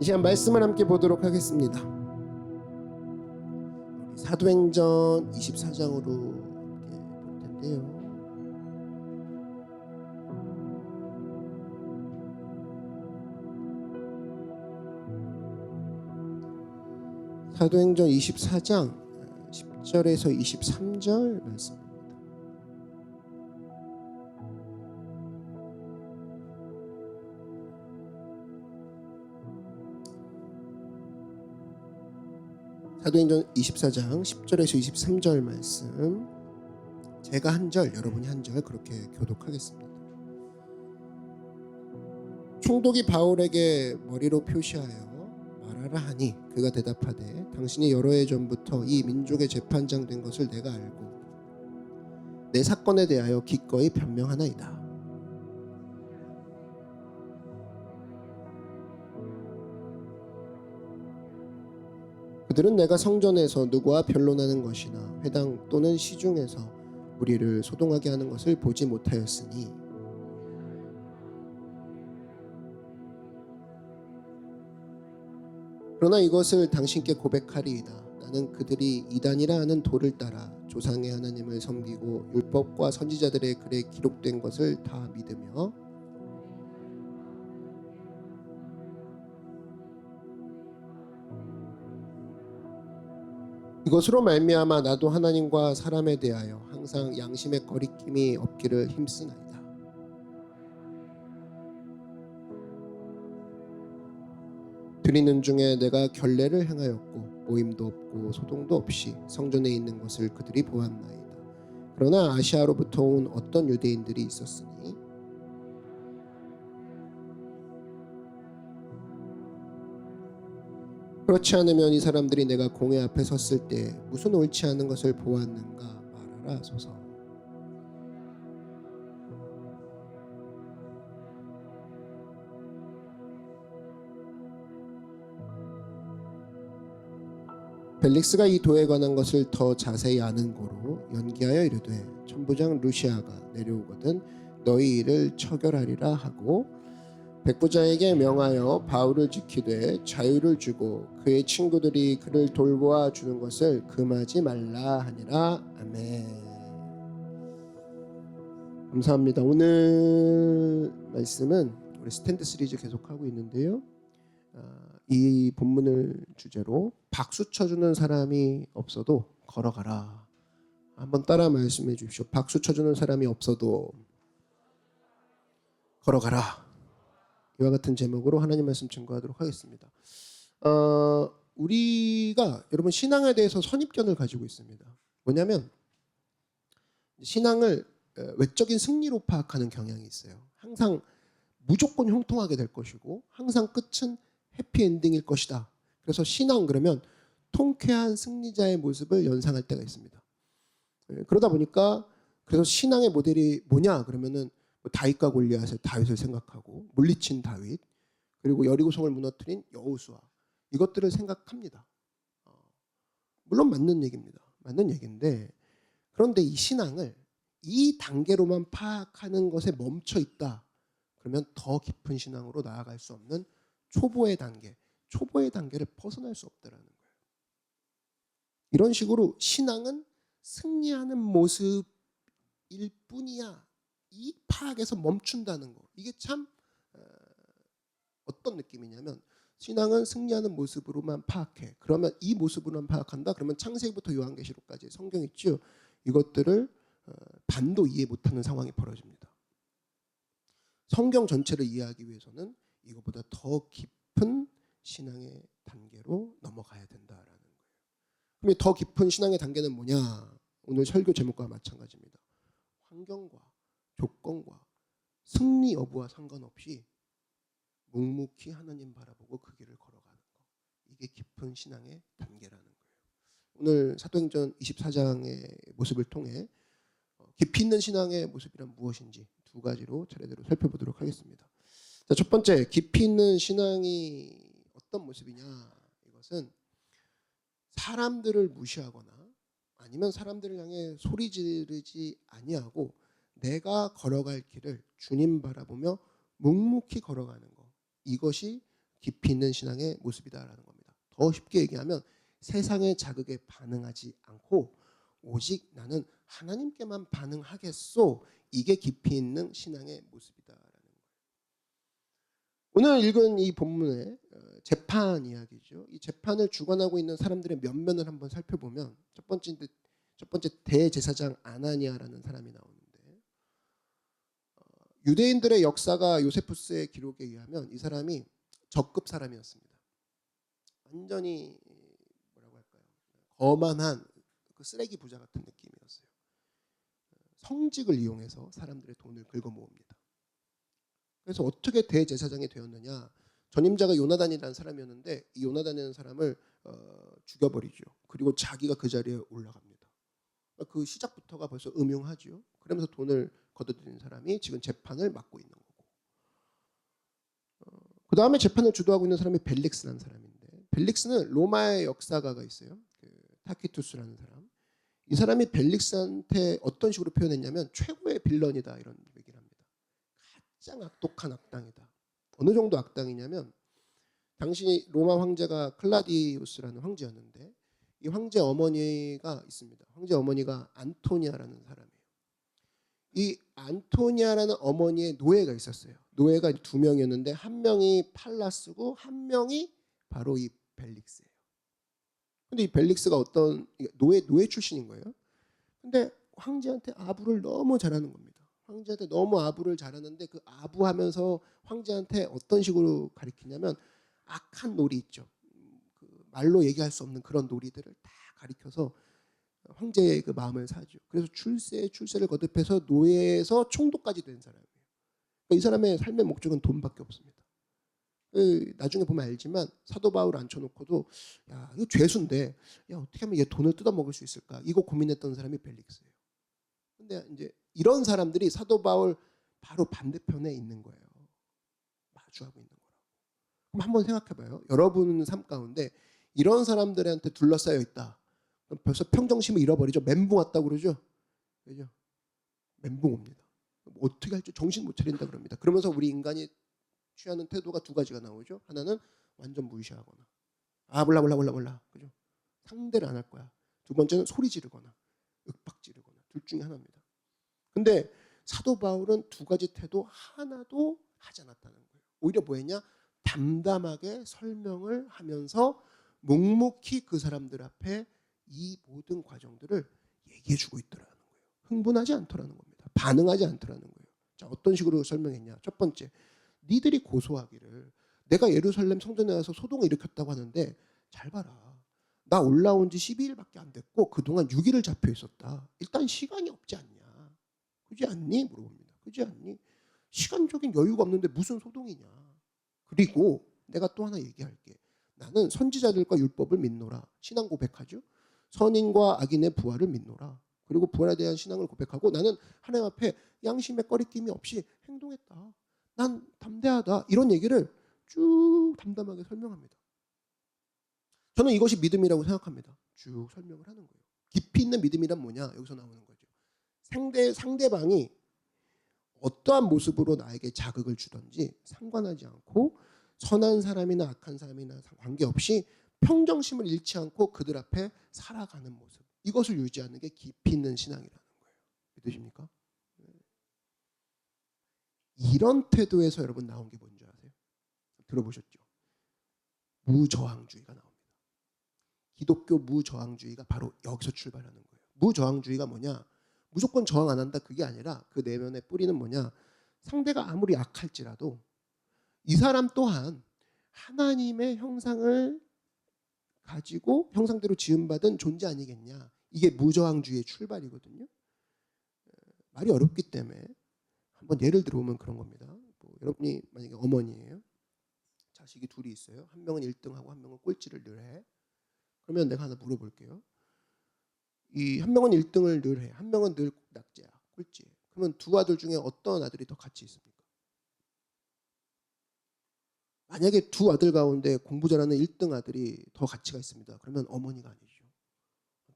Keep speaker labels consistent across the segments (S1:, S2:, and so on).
S1: 이 시간 말씀을 함께 보도록 하겠습니다. 사도행전 24장으로 함께 볼 텐데요. 사도행전 24장 10절에서 23절 말씀입니다. 사도행전 24장 10절에서 23절 말씀, 제가 한 절 여러분이 한 절 그렇게 교독하겠습니다. 총독이 바울에게 머리로 표시하여 말하라 하니 그가 대답하되 당신이 여러 해 전부터 이 민족의 재판장 된 것을 내가 알고 내 사건에 대하여 기꺼이 변명하나이다. 그들은 내가 성전에서 누구와 변론하는 것이나 회당 또는 시중에서 우리를 소동하게 하는 것을 보지 못하였으니 그러나 이것을 당신께 고백하리이다. 나는 그들이 이단이라 하는 도를 따라 조상의 하나님을 섬기고 율법과 선지자들의 글에 기록된 것을 다 믿으며 이것으로 말미암아 나도 하나님과 사람에 대하여 항상 양심의 거리낌이 없기를 힘쓰나이다. 드리는 중에 내가 결례를 행하였고 모임도 없고 소동도 없이 성전에 있는 것을 그들이 보았나이다. 그러나 아시아로부터 온 어떤 유대인들이 있었으니 그렇지 않으면 이 사람들이 내가 공회 앞에 섰을 때 무슨 옳지 않은 것을 보았는가 말하라 하소서. 벨릭스가 이 도에 관한 것을 더 자세히 아는 고로 연기하여 이르되 천부장 루시아가 내려오거든 너희 일을 처결하리라 하고 백부장에게 명하여 바울을 지키되 자유를 주고 그의 친구들이 그를 돌보아 주는 것을 금하지 말라 하니라. 아멘. 감사합니다. 오늘 말씀은 우리 스탠드 시리즈 계속하고 있는데요. 이 본문을 주제로 박수 쳐주는 사람이 없어도 걸어가라. 한번 따라 말씀해 주십시오. 박수 쳐주는 사람이 없어도 걸어가라. 이와 같은 제목으로 하나님 말씀 증거하도록 하겠습니다. 우리가 여러분 신앙에 대해서 선입견을 가지고 있습니다. 뭐냐면 신앙을 외적인 승리로 파악하는 경향이 있어요. 항상 무조건 형통하게 될 것이고 항상 끝은 해피엔딩일 것이다. 그래서 신앙 그러면 통쾌한 승리자의 모습을 연상할 때가 있습니다. 그러다 보니까 그래서 신앙의 모델이 뭐냐 그러면은 다윗과 골리앗의 다윗을 생각하고 물리친 다윗 그리고 여리고성을 무너뜨린 여호수아 이것들을 생각합니다. 물론 맞는 얘기입니다. 맞는 얘기인데 그런데 이 신앙을 이 단계로만 파악하는 것에 멈춰 있다. 그러면 더 깊은 신앙으로 나아갈 수 없는 초보의 단계를 벗어날 수 없다라는 거예요. 이런 식으로 신앙은 승리하는 모습일 뿐이야. 이 파악에서 멈춘다는 거. 이게 참 어떤 느낌이냐면 신앙은 승리하는 모습으로만 파악해. 그러면 이 모습으로만 파악한다. 그러면 창세기부터 요한계시록까지 성경 있죠. 이것들을 반도 이해 못하는 상황이 벌어집니다. 성경 전체를 이해하기 위해서는 이것보다 더 깊은 신앙의 단계로 넘어가야 된다라는 거예요. 그럼 더 깊은 신앙의 단계는 뭐냐? 오늘 설교 제목과 마찬가지입니다. 환경과 조건과 승리 여부와 상관없이 묵묵히 하나님 바라보고 그 길을 걸어가는 것. 이게 깊은 신앙의 단계라는 거예요. 오늘 사도행전 24장의 모습을 통해 깊이 있는 신앙의 모습이란 무엇인지 두 가지로 차례대로 살펴보도록 하겠습니다. 자, 첫 번째, 깊이 있는 신앙이 어떤 모습이냐? 이것은 사람들을 무시하거나 아니면 사람들을 향해 소리 지르지 아니하고 내가 걸어갈 길을 주님 바라보며 묵묵히 걸어가는 것. 이것이 깊이 있는 신앙의 모습이다라는 겁니다. 더 쉽게 얘기하면 세상의 자극에 반응하지 않고 오직 나는 하나님께만 반응하겠소. 이게 깊이 있는 신앙의 모습이다라는 거예요. 오늘 읽은 이 본문의 재판 이야기죠. 이 재판을 주관하고 있는 사람들의 면면을 한번 살펴보면 첫 번째 대제사장 아나니아라는 사람이 나오는데, 유대인들의 역사가 요세푸스의 기록에 의하면 이 사람이 적급 사람이었습니다. 완전히 뭐라고 할까요? 거만한 그 쓰레기 부자 같은 느낌이었어요. 성직을 이용해서 사람들의 돈을 긁어모읍니다. 그래서 어떻게 대제사장이 되었느냐? 전임자가 요나단이라는 사람이었는데 이 요나단이라는 사람을 죽여버리죠. 그리고 자기가 그 자리에 올라갑니다. 그 시작부터가 벌써 음흉하죠. 그러면서 돈을 거둬들이는 사람이 지금 재판을 맡고 있는 거고, 그 다음에 재판을 주도하고 있는 사람이 벨릭스라는 사람인데, 벨릭스는 로마의 역사가가 있어요. 타키투스라는 사람. 이 사람이 벨릭스한테 어떤 식으로 표현했냐면 최고의 빌런이다 이런 얘기를 합니다. 가장 악독한 악당이다. 어느 정도 악당이냐면, 당시 로마 황제가 클라디우스라는 황제였는데 이 황제 어머니가 있습니다. 황제 어머니가 안토니아라는 사람이에요. 이 안토니아라는 어머니의 노예가 있었어요. 노예가 두 명이었는데 한 명이 팔라스고 한 명이 바로 이 벨릭스예요. 근데 이 벨릭스가 어떤 노예 출신인 거예요. 근데 황제한테 아부를 너무 잘하는 겁니다. 황제한테 너무 아부를 잘하는데 그 아부하면서 황제한테 어떤 식으로 가리키냐면 악한 놀이 있죠. 그 말로 얘기할 수 없는 그런 놀이들을 다 가리켜서 황제의 그 마음을 사죠. 그래서 출세를 거듭해서 노예에서 총독까지 된 사람이에요. 그러니까 이 사람의 삶의 목적은 돈밖에 없습니다. 나중에 보면 알지만 사도 바울 앉혀놓고도 야 이거 죄수인데 야 어떻게 하면 얘 돈을 뜯어먹을 수 있을까 이거 고민했던 사람이 벨릭스예요. 근데 이제 이런 사람들이 사도 바울 바로 반대편에 있는 거예요. 마주하고 있는 거라고. 그럼 한번 생각해봐요. 여러분 삶 가운데 이런 사람들한테 둘러싸여 있다. 그럼 벌써 평정심을 잃어버리죠. 멘붕 왔다고 그러죠. 그죠? 멘붕 옵니다. 어떻게 할지 정신 못 차린다 그럽니다. 그러면서 우리 인간이 취하는 태도가 두 가지가 나오죠. 하나는 완전 무시하거나 몰라 그죠? 상대를 안 할 거야. 두 번째는 소리 지르거나 윽박 지르거나 둘 중에 하나입니다. 근데 사도 바울은 두 가지 태도 하나도 하지 않았다는 거예요. 오히려 뭐 했냐? 담담하게 설명을 하면서 묵묵히 그 사람들 앞에 이 모든 과정들을 얘기해 주고 있더라는 거예요. 흥분하지 않더라는 겁니다. 반응하지 않더라는 거예요. 자, 어떤 식으로 설명했냐? 첫 번째, 니들이 고소하기를 내가 예루살렘 성전에 와서 소동을 일으켰다고 하는데 잘 봐라. 나 올라온 지 12일밖에 안 됐고 그동안 6일을 잡혀 있었다. 일단 시간이 없지 않냐. 그지 않니? 물어봅니다. 그지 않니? 시간적인 여유가 없는데 무슨 소동이냐. 그리고 내가 또 하나 얘기할게. 나는 선지자들과 율법을 믿노라. 신앙 고백하죠. 선인과 악인의 부활을 믿노라. 그리고 부활에 대한 신앙을 고백하고 나는 하나님 앞에 양심의 꺼리낌이 없이 행동했다. 난 담대하다. 이런 얘기를 쭉 담담하게 설명합니다. 저는 이것이 믿음이라고 생각합니다. 쭉 설명을 하는 거예요. 깊이 있는 믿음이란 뭐냐? 여기서 나오는 거죠. 상대방이 어떠한 모습으로 나에게 자극을 주든지 상관하지 않고 선한 사람이나 악한 사람이나 관계없이 평정심을 잃지 않고 그들 앞에 살아가는 모습. 이것을 유지하는 게 깊이 있는 신앙이라는 거예요. 믿으십니까? 이런 태도에서 여러분 나온 게 뭔지 아세요? 들어보셨죠? 무저항주의가 나옵니다. 기독교 무저항주의가 바로 여기서 출발하는 거예요. 무저항주의가 뭐냐? 무조건 저항 안 한다 그게 아니라 그 내면의 뿌리는 뭐냐? 상대가 아무리 악할지라도 이 사람 또한 하나님의 형상을 가지고 형상대로 지음받은 존재 아니겠냐. 이게 무저항주의의 출발이거든요. 말이 어렵기 때문에 한번 예를 들어보면 그런 겁니다. 뭐 여러분이 만약에 어머니예요. 자식이 둘이 있어요. 한 명은 1등하고 한 명은 꼴찌를 늘 해. 그러면 내가 하나 물어볼게요. 이 한 명은 1등을 늘 해. 한 명은 늘 낙제야. 꼴찌예요. 그러면 두 아들 중에 어떤 아들이 더 가치 있습니까? 만약에 두 아들 가운데 공부 잘하는 1등 아들이 더 가치가 있습니다. 그러면 어머니가 아니죠.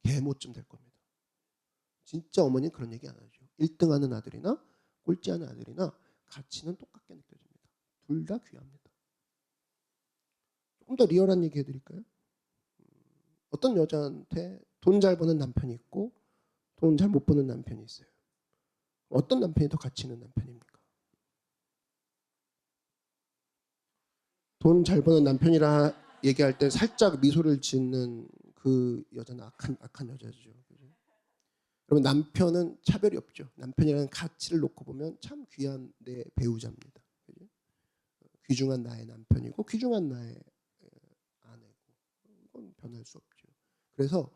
S1: 계모쯤 될 겁니다. 진짜 어머니는 그런 얘기 안 하죠. 1등하는 아들이나 꼴찌하는 아들이나 가치는 똑같게 느껴집니다. 둘 다 귀합니다. 조금 더 리얼한 얘기 해드릴까요? 어떤 여자한테 돈 잘 버는 남편이 있고 돈 잘 못 버는 남편이 있어요. 어떤 남편이 더 가치 있는 남편입니까? 돈 잘 버는 남편이라 얘기할 때 살짝 미소를 짓는 그 여자는 악한 여자죠. 그죠? 그러면 남편은 차별이 없죠. 남편이라는 가치를 놓고 보면 참 귀한 내 배우자입니다. 그죠? 귀중한 나의 남편이고 귀중한 나의 아내고 이건 변할 수 없죠. 그래서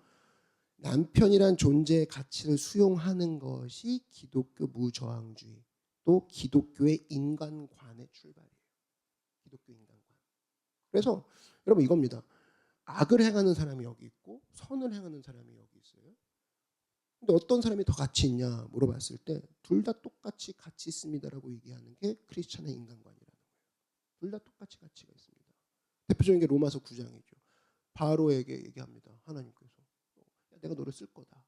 S1: 남편이란 존재의 가치를 수용하는 것이 기독교 무저항주의 또 기독교의 인간관의 출발이에요. 기독교 인간관. 그래서 여러분 이겁니다. 악을 행하는 사람이 여기 있고 선을 행하는 사람이 여기 있어요. 근데 어떤 사람이 더 가치 있냐 물어봤을 때 둘 다 똑같이 가치 있습니다라고 얘기하는 게 크리스천의 인간관이라는 거예요. 둘 다 똑같이 가치가 있습니다. 대표적인 게 로마서 9장이죠. 바로에게 얘기합니다. 하나님께서 내가 너를 쓸 거다.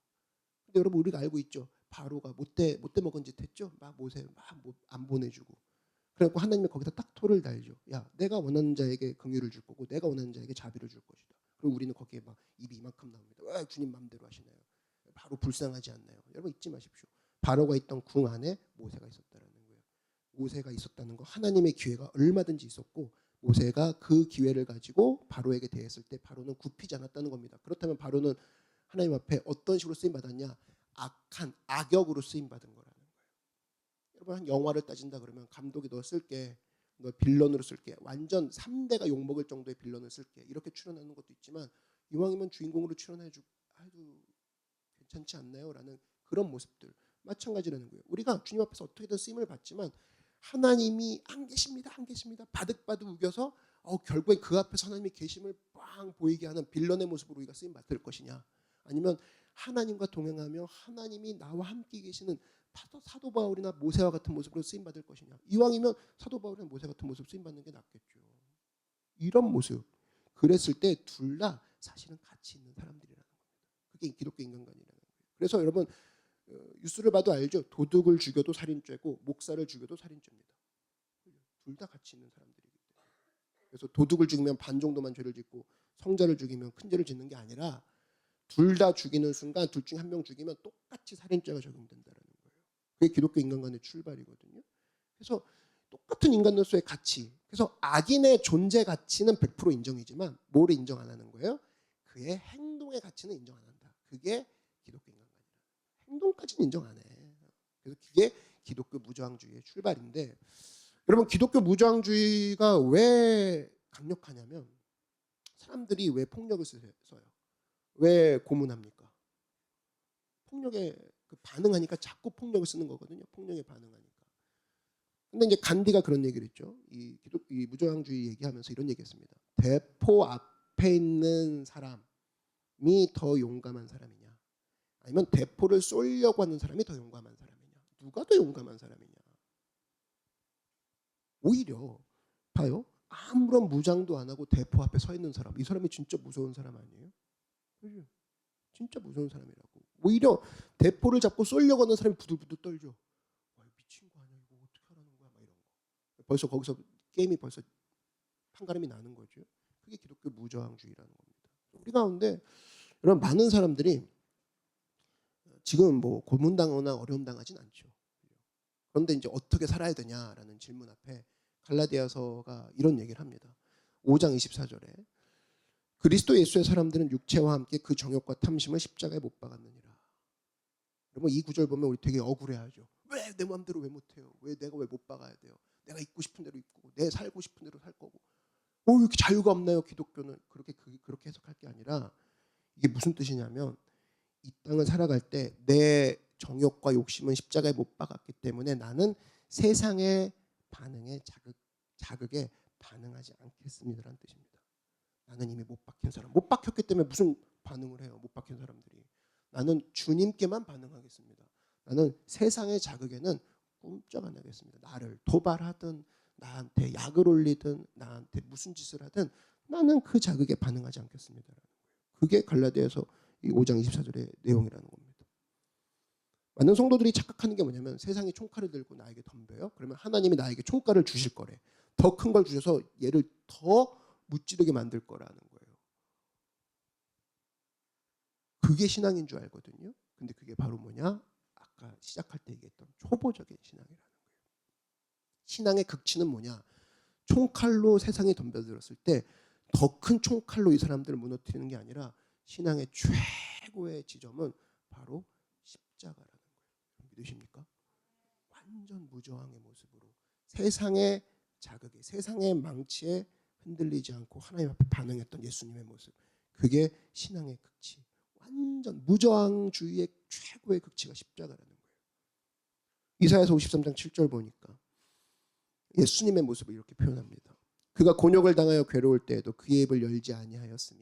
S1: 근데 여러분 우리가 알고 있죠. 바로가 못돼 먹은 짓 했죠. 막 모세 안 보내주고. 그래갖고 하나님이 거기다 딱 토를 달죠. 야, 내가 원하는 자에게 긍휼을 줄 거고 내가 원하는 자에게 자비를 줄 것이다. 그리고 우리는 거기에 막 입이 이만큼 나옵니다. 왜 주님 마음대로 하시나요? 바로 불쌍하지 않나요? 여러분 잊지 마십시오. 바로가 있던 궁 안에 모세가 있었다는 거예요. 모세가 있었다는 거 하나님의 기회가 얼마든지 있었고 모세가 그 기회를 가지고 바로에게 대했을 때 바로는 굽히지 않았다는 겁니다. 그렇다면 바로는 하나님 앞에 어떤 식으로 쓰임 받았냐? 악한 악역으로 쓰임 받은 거라는 거예요. 여러분 한 영화를 따진다 그러면 감독이 너 쓸게, 너 빌런으로 쓸게, 완전 3대가 욕먹을 정도의 빌런을 쓸게 이렇게 출연하는 것도 있지만 이왕이면 주인공으로 출연해도 괜찮지 않나요? 라는 그런 모습들 마찬가지라는 거예요. 우리가 주님 앞에서 어떻게든 쓰임을 받지만 하나님이 안 계십니다. 안 계십니다. 바득바득 우겨서 결국에 그 앞에서 하나님의 계심을 빵 보이게 하는 빌런의 모습으로 우리가 쓰임 받을 것이냐, 아니면 하나님과 동행하며 하나님이 나와 함께 계시는 사도 바울이나 모세와 같은 모습으로 쓰임 받을 것이냐. 이왕이면 사도 바울이나 모세 같은 모습 쓰임 받는 게 낫겠죠. 이런 모습. 그랬을 때 둘 다 사실은 가치 있는 사람들이라는 겁니다. 그게 기독교 인간관이라는 거예요. 그래서 여러분 뉴스를 봐도 알죠. 도둑을 죽여도 살인죄고 목사를 죽여도 살인죄입니다. 둘 다 가치 있는 사람들이기 때문에. 그래서 도둑을 죽이면 반 정도만 죄를 짓고 성자를 죽이면 큰 죄를 짓는 게 아니라 둘 다 죽이는 순간 둘 중 한 명 죽이면 똑같이 살인죄가 적용된다는 거예요. 그게 기독교 인간관의 출발이거든요. 그래서 똑같은 인간으로서의 가치. 그래서 악인의 존재 가치는 100% 인정이지만 뭐를 인정 안 하는 거예요? 그의 행동의 가치는 인정 안 한다. 그게 기독교 인간관이라. 행동까지는 인정 안 해. 그래서 그게 기독교 무저항주의의 출발인데, 여러분 기독교 무저항주의가 왜 강력하냐면 사람들이 왜 폭력을 써요? 왜 고문합니까? 폭력에 반응하니까 자꾸 폭력을 쓰는 거거든요. 폭력에 반응하니까. 근데 이제 간디가 그런 얘기를 했죠. 이 무저항주의 얘기하면서 이런 얘기했습니다. 대포 앞에 있는 사람이 더 용감한 사람이냐, 아니면 대포를 쏘려고 하는 사람이 더 용감한 사람이냐, 누가 더 용감한 사람이냐. 오히려 봐요. 아무런 무장도 안 하고 대포 앞에 서 있는 사람, 이 사람이 진짜 무서운 사람 아니에요? 그죠? 진짜 무서운 사람이라고. 오히려 대포를 잡고 쏘려고 하는 사람이 부들부들 떨죠. 미친 거 아니야, 이거 어떻게 하라는 거야, 막 이런 거. 벌써 거기서 게임이 벌써 판가름이 나는 거죠. 그게 기독교 무저항주의라는 겁니다. 우리 가운데 이런 많은 사람들이 지금 뭐 고문당하거나 어려움 당하진 않죠. 그런데 이제 어떻게 살아야 되냐라는 질문 앞에 갈라디아서가 이런 얘기를 합니다. 5장 24절에 그리스도 예수의 사람들은 육체와 함께 그 정욕과 탐심을 십자가에 못 박았느니라. 여러분 이 구절 보면 우리 되게 억울해하죠. 왜 내 마음대로 왜 못해요? 왜 내가 왜 못 박아야 돼요? 내가 입고 싶은 대로 입고 내 살고 싶은 대로 살 거고. 왜 이렇게 자유가 없나요? 기독교는 그렇게 해석할 게 아니라 이게 무슨 뜻이냐면 이 땅을 살아갈 때 내 정욕과 욕심은 십자가에 못 박았기 때문에 나는 세상의 반응에 자극에 반응하지 않겠습니다라는 뜻입니다. 나는 이미 못 박힌 사람. 못 박혔기 때문에 무슨 반응을 해요? 못 박힌 사람들이. 나는 주님께만 반응하겠습니다. 나는 세상의 자극에는 꼼짝 안 하겠습니다. 나를 도발하든 나한테 약을 올리든 나한테 무슨 짓을 하든 나는 그 자극에 반응하지 않겠습니다. 그게 갈라디아서 5장 24절의 내용이라는 겁니다. 많은 성도들이 착각하는 게 뭐냐면 세상이 총칼을 들고 나에게 덤벼요. 그러면 하나님이 나에게 총칼을 주실 거래. 더 큰 걸 주셔서 얘를 더 무찌르게 만들 거라는 거예요. 그게 신앙인 줄 알거든요. 근데 그게 바로 뭐냐? 아까 시작할 때 얘기했던 초보적인 신앙이라는 거예요. 신앙의 극치는 뭐냐? 총칼로 세상에 덤벼들었을 때 더 큰 총칼로 이 사람들을 무너뜨리는 게 아니라 신앙의 최고의 지점은 바로 십자가라는 거예요. 믿으십니까? 완전 무저항의 모습으로 세상의 자극에, 세상의 망치에 흔들리지 않고 하나님 앞에 반응했던 예수님의 모습. 그게 신앙의 극치. 완전 무저항주의의 최고의 극치가 십자가라는 거예요. 이사야서 53장 7절 보니까 예수님의 모습을 이렇게 표현합니다. 그가 곤욕을 당하여 괴로울 때에도 그의 입을 열지 아니하였으며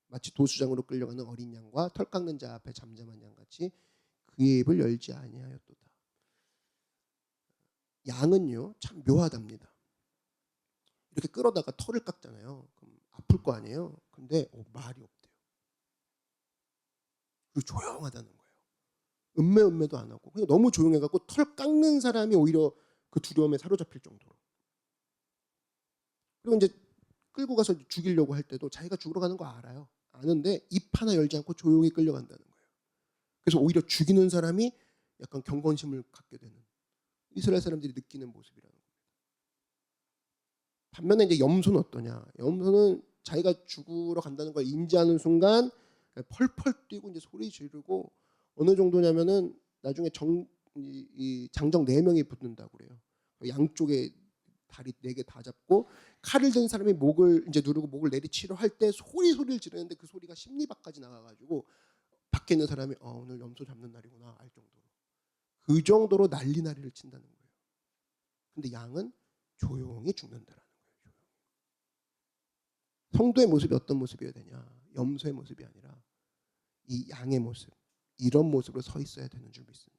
S1: 마치 도수장으로 끌려가는 어린 양과 털 깎는 자 앞에 잠잠한 양같이 그의 입을 열지 아니하였도다. 양은요 참 묘하답니다. 이렇게 끌어다가 털을 깎잖아요. 그럼 아플 거 아니에요. 근데 말이 없대요. 그리고 조용하다는 거예요. 음매도 안 하고 그냥 너무 조용해갖고 털 깎는 사람이 오히려 그 두려움에 사로잡힐 정도로. 그리고 이제 끌고 가서 죽이려고 할 때도 자기가 죽으러 가는 거 알아요. 아는데 입 하나 열지 않고 조용히 끌려간다는 거예요. 그래서 오히려 죽이는 사람이 약간 경건심을 갖게 되는 이스라엘 사람들이 느끼는 모습이라는 겁니다. 반면에 이제 염소는 어떠냐? 염소는 자기가 죽으러 간다는 걸 인지하는 순간 펄펄 뛰고 이제 소리 지르고 어느 정도냐면은 나중에 이 장정 4명이 붙는다고 그래요. 양쪽에 다리 4개 다 잡고 칼을 든 사람이 목을 이제 누르고 목을 내리치려 할 때 소리를 지르는데 그 소리가 심리밖까지 나가가지고 밖에 있는 사람이 오늘 염소 잡는 날이구나 알 정도로 그 정도로 난리를 친다는 거예요. 근데 양은 조용히 죽는다라는 거예요. 성도의 모습이 어떤 모습이어야 되냐? 염소의 모습이 아니라 이 양의 모습, 이런 모습으로 서 있어야 되는 줄 믿습니다.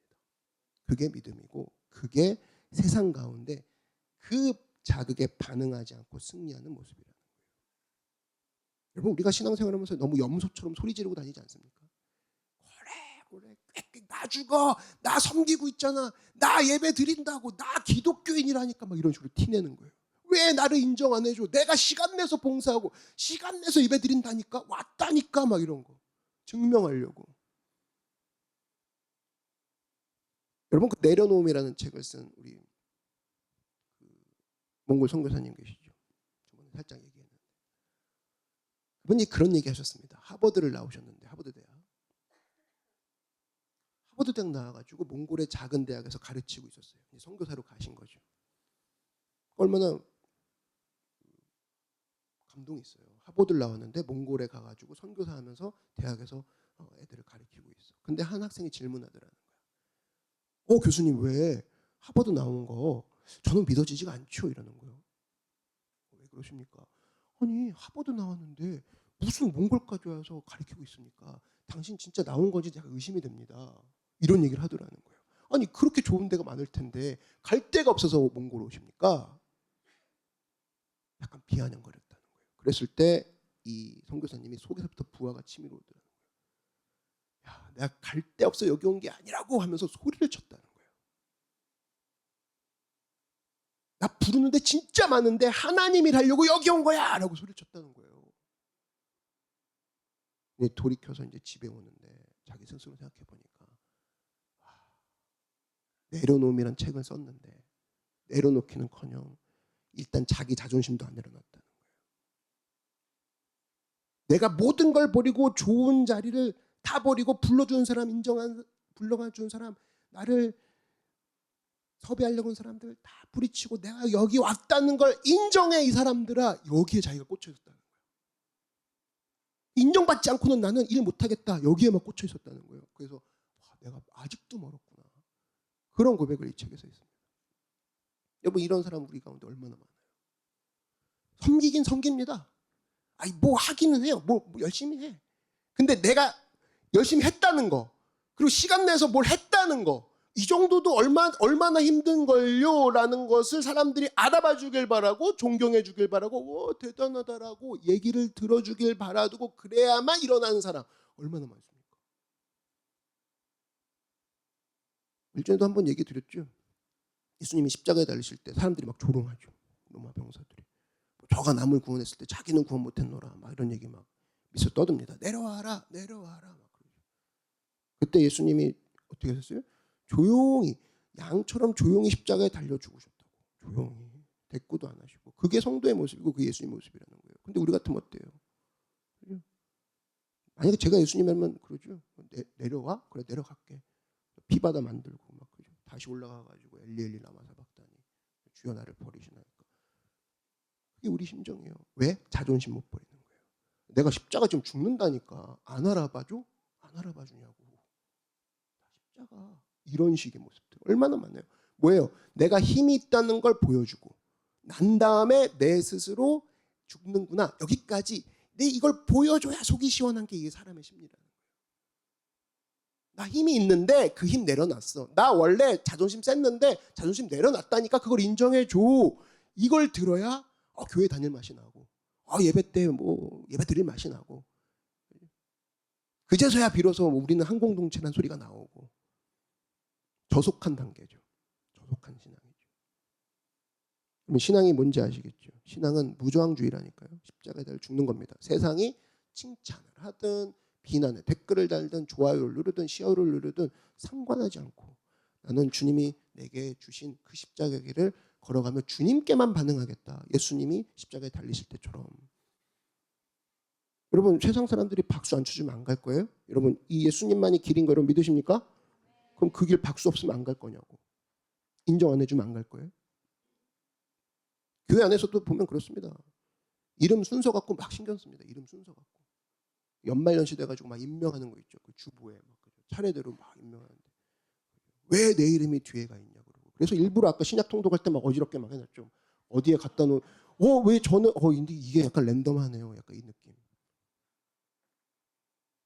S1: 그게 믿음이고 그게 세상 가운데 그 자극에 반응하지 않고 승리하는 모습이라는 거예요. 여러분 우리가 신앙생활하면서 너무 염소처럼 소리 지르고 다니지 않습니까? 그래 나 죽어 나 섬기고 있잖아 나 예배 드린다고 나 기독교인이라니까 막 이런 식으로 티내는 거예요. 왜 나를 인정 안 해줘? 내가 시간 내서 봉사하고 시간 내서 예배 드린다니까 왔다니까 막 이런 거 증명하려고. 여러분 그 내려놓음이라는 책을 쓴 우리 몽골 선교사님 계시죠? 저번에 살짝 얘기했는데 그분이 그런 얘기 하셨습니다. 하버드를 나오셨는데 하버드 대학 나와가지고 몽골의 작은 대학에서 가르치고 있었어요. 선교사로 가신 거죠. 얼마나 감동이 있어요. 하버드를 나왔는데 몽골에 가가지고 선교사 하면서 대학에서 애들을 가르치고 있어. 근데 한 학생이 질문하더라는 거야. 교수님 왜 하버드 나온 거 저는 믿어지지가 않죠 이러는 거예요. 왜 그러십니까? 아니 하버드 나왔는데 무슨 몽골까지 와서 가르치고 있습니까? 당신 진짜 나온 건지 제가 의심이 됩니다. 이런 얘기를 하더라는 거예요. 아니 그렇게 좋은 데가 많을 텐데 갈 데가 없어서 몽골 오십니까? 약간 비아냥거렸다는 거예요. 그랬을 때 이 선교사님이 속에서부터 부하가 치밀어 오더라는 거예요. 야, 내가 갈 데 없어 여기 온 게 아니라고 하면서 소리를 쳤다는 거예요. 나 부르는데 진짜 많은데 하나님이 하려고 여기 온 거야 라고 소리를 쳤다는 거예요. 근데 돌이켜서 이제 집에 오는데 자기 스스로 생각해 보니까 내려놓음이란 책을 썼는데 내려놓기는커녕 일단 자기 자존심도 안 내려놨다는 거예요. 내가 모든 걸 버리고 좋은 자리를 다 버리고 불러주는 사람 불러주는 사람 나를 섭외하려고 온 사람들 다 부리치고 내가 여기 왔다는 걸 인정해 이 사람들아 여기에 자기가 꽂혀 있었다는 거예요. 인정받지 않고는 나는 일 못하겠다 여기에만 꽂혀 있었다는 거예요. 그래서 내가 아직도 멀었구나. 그런 고백을 이 책에서 했습니다. 여러분 이런 사람 우리 가운데 얼마나 많아요. 섬기긴 섬깁니다. 아니 뭐 하기는 해요. 뭐 열심히 해. 근데 내가 열심히 했다는 거 그리고 시간 내서 뭘 했다는 거 이 정도도 얼마나 힘든 걸요 라는 것을 사람들이 알아봐 주길 바라고 존경해 주길 바라고 대단하다라고 얘기를 들어주길 바라고 그래야만 일어나는 사람 얼마나 많습니까? 일전에도 한번 얘기 드렸죠. 예수님이 십자가에 달리실 때 사람들이 막 조롱하죠. 로마 병사들이. 저가 남을 구원했을 때 자기는 구원 못했노라 막 이런 얘기 막 미쳐 떠듭니다. 내려와라 내려와라 막. 그때 예수님이 어떻게 하셨어요? 조용히 양처럼 조용히 십자가에 달려 죽으셨다고. 조용히 대꾸도 안 하시고. 그게 성도의 모습이고 그게 예수님 모습이라는 거예요. 근데 우리 같으면 어때요? 그죠? 만약에 제가 예수님이면 그러죠. 내려와? 그래 내려갈게. 피바다 만들고 막 그죠? 다시 올라가가지고 엘리 라마 사박다니 주여 나를 버리시나니까. 그게 우리 심정이에요. 왜? 자존심 못 버리는 거예요. 내가 십자가 지금 죽는다니까 안 알아봐줘? 안 알아봐주냐고. 십자가 이런 식의 모습들 얼마나 많아요. 뭐예요? 내가 힘이 있다는 걸 보여주고 난 다음에 내 스스로 죽는구나. 여기까지 내 이걸 보여줘야 속이 시원한 게 이게 사람의 심리라는 거예요. 나 힘이 있는데 그 힘 내려놨어. 나 원래 자존심 셌는데 자존심 내려놨다니까 그걸 인정해줘. 이걸 들어야 교회 다닐 맛이 나고 예배 때 뭐 예배 드릴 맛이 나고 그제서야 비로소 우리는 한 공동체라는 소리가 나오고 저속한 단계죠. 저속한 신앙이죠. 그럼 신앙이 뭔지 아시겠죠? 신앙은 무저항주의라니까요. 십자가에 달려 죽는 겁니다. 세상이 칭찬을 하든 비난을 댓글을 달든 좋아요를 누르든 시어를 누르든 상관하지 않고 나는 주님이 내게 주신 그 십자가의 길을 걸어가며 주님께만 반응하겠다. 예수님이 십자가에 달리실 때처럼. 여러분 세상 사람들이 박수 안 쳐주면 안 갈 거예요? 여러분 이 예수님만이 길인 거 여러분 믿으십니까? 그럼 그 길 박수 없으면 안 갈 거냐고. 인정 안 해주면 안 갈 거예요? 교회 안에서도 보면 그렇습니다. 이름 순서 갖고 막 신경 씁니다. 이름 순서 갖고. 연말연시 돼가지고 막 임명하는 거 있죠. 그 주보에 막 차례대로 막 임명하는데 왜 내 이름이 뒤에 가 있냐 그러고. 그래서 일부러 아까 신약 통독할 때 막 어지럽게 막 해놨죠. 어디에 갖다 놓은 왜 저는 근데 이게 약간 랜덤하네요. 약간 이 느낌.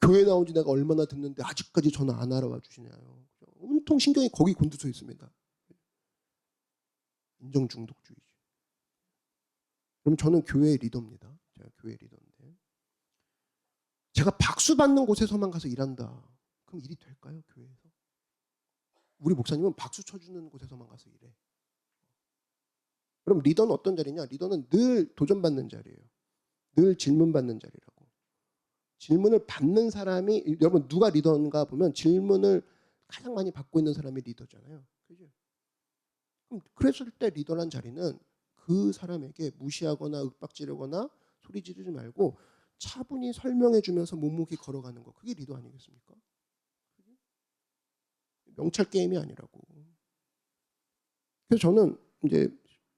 S1: 교회 나온 지 내가 얼마나 됐는데 아직까지 저는 안 알아봐 주시냐요. 온통 신경이 거기 곤두서 있습니다. 인정 중독주의죠. 그럼 저는 교회의 리더입니다. 제가 교회 리더인데 제가 박수 받는 곳에서만 가서 일한다. 그럼 일이 될까요? 교회에서? 우리 목사님은 박수 쳐주는 곳에서만 가서 일해. 그럼 리더는 어떤 자리냐? 리더는 늘 도전받는 자리예요. 늘 질문받는 자리라고. 질문을 받는 사람이 여러분 누가 리더인가 보면 질문을 가장 많이 받고 있는 사람이 리더잖아요. 그죠? 그럼 그랬을 때 리더란 자리는 그 사람에게 무시하거나 윽박지르거나 소리 지르지 말고 차분히 설명해 주면서 묵묵히 걸어가는 거. 그게 리더 아니겠습니까? 명찰 게임이 아니라고. 그래서 저는 이제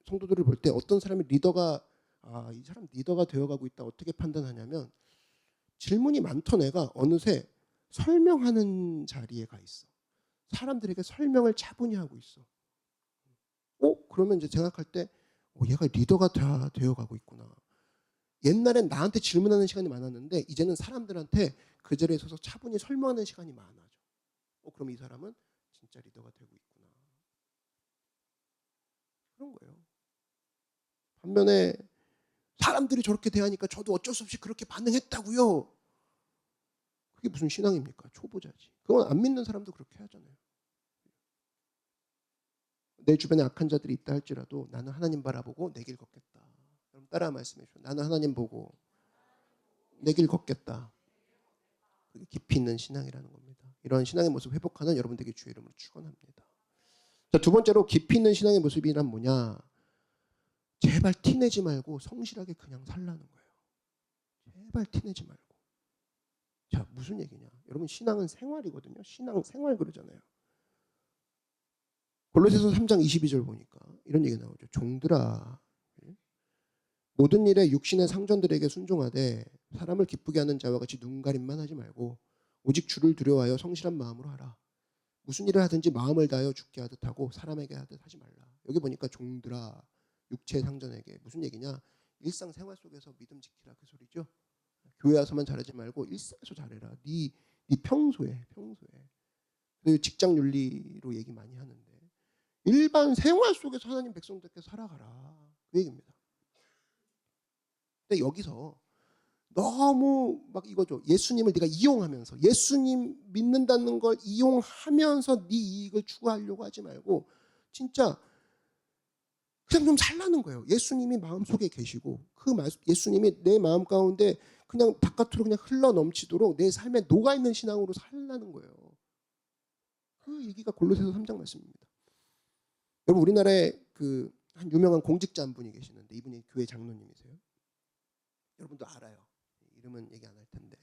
S1: 성도들을 볼 때 어떤 사람이 리더가 이 사람 리더가 되어가고 있다 어떻게 판단하냐면 질문이 많던 애가 어느새 설명하는 자리에 가 있어. 사람들에게 설명을 차분히 하고 있어. 그러면 이제 생각할 때 얘가 리더가 다 되어가고 있구나. 옛날엔 나한테 질문하는 시간이 많았는데 이제는 사람들한테 그 자리에 서서 차분히 설명하는 시간이 많아져. 그럼 이 사람은 진짜 리더가 되고 있구나. 그런 거예요. 반면에 사람들이 저렇게 대하니까 저도 어쩔 수 없이 그렇게 반응했다고요. 그게 무슨 신앙입니까? 초보자지. 그건 안 믿는 사람도 그렇게 하잖아요. 내 주변에 악한 자들이 있다 할지라도 나는 하나님 바라보고 내 길 걷겠다. 그럼 따라 말씀해 주세요. 나는 하나님 보고 내 길 걷겠다. 그게 깊이 있는 신앙이라는 겁니다. 이런 신앙의 모습 회복하는 여러분들에게 주의 이름으로 축원합니다. 자, 두 번째로 깊이 있는 신앙의 모습이란 뭐냐? 제발 티내지 말고 성실하게 그냥 살라는 거예요. 제발 티내지 말고. 자, 무슨 얘기냐? 여러분 신앙은 생활이거든요. 신앙 생활 그러잖아요. 골로새서 3장 22절 보니까 이런 얘기 나오죠. 종들아 모든 일에 육신의 상전들에게 순종하되 사람을 기쁘게 하는 자와 같이 눈가림만 하지 말고 오직 주를 두려워하여 성실한 마음으로 하라. 무슨 일을 하든지 마음을 다하여 죽게 하듯 하고 사람에게 하듯 하지 말라. 여기 보니까 종들아 육체의 상전에게 무슨 얘기냐? 일상생활 속에서 믿음 지키라 그 소리죠. 교회 와서만 잘하지 말고 일상에서 잘해라. 네 평소에 그리고 직장 윤리로 얘기 많이 하는데 일반 생활 속에서 하나님 백성들께 살아가라 그 얘기입니다. 근데 여기서 너무 막 이거죠. 예수님을 네가 이용하면서 예수님 믿는다는 걸 이용하면서 네 이익을 추구하려고 하지 말고 진짜 그냥 좀 살라는 거예요. 예수님이 마음속에 계시고 예수님이 내 마음 가운데 그냥 바깥으로 그냥 흘러 넘치도록 내 삶에 녹아있는 신앙으로 살라는 거예요. 그 얘기가 골로새서 3장 말씀입니다. 여러분 우리나라에 한 유명한 공직자 한 분이 계시는데 이분이 교회 장로님이세요. 여러분도 알아요. 이름은 얘기 안 할 텐데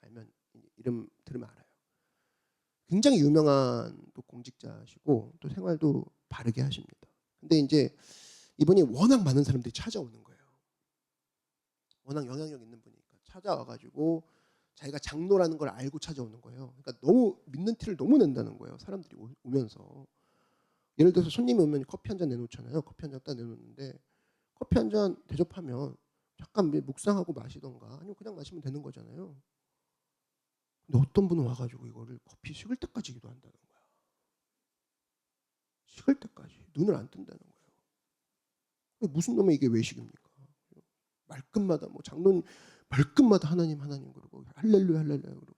S1: 알면 이름 들으면 알아요. 굉장히 유명한 또 공직자시고 또 생활도 바르게 하십니다. 근데 이제 이분이 워낙 많은 사람들이 찾아오는 거예요. 워낙 영향력 있는 분이니까 찾아와가지고 자기가 장로라는 걸 알고 찾아오는 거예요. 그러니까 너무 믿는 티를 너무 낸다는 거예요. 사람들이 오면서. 예를 들어서 손님이 오면 커피 한 잔 내놓잖아요. 커피 한 잔 딱 내놓는데 커피 한 잔 대접하면 잠깐 묵상하고 마시던가 아니면 그냥 마시면 되는 거잖아요. 근데 어떤 분은 와가지고 이거를 커피 식을 때까지 기도한다는 거야. 식을 때까지 눈을 안 뜬다는 거예요. 무슨 놈의 이게 외식입니까? 말끝마다 장로님 말끝마다 하나님 그러고 할렐루야 그러고.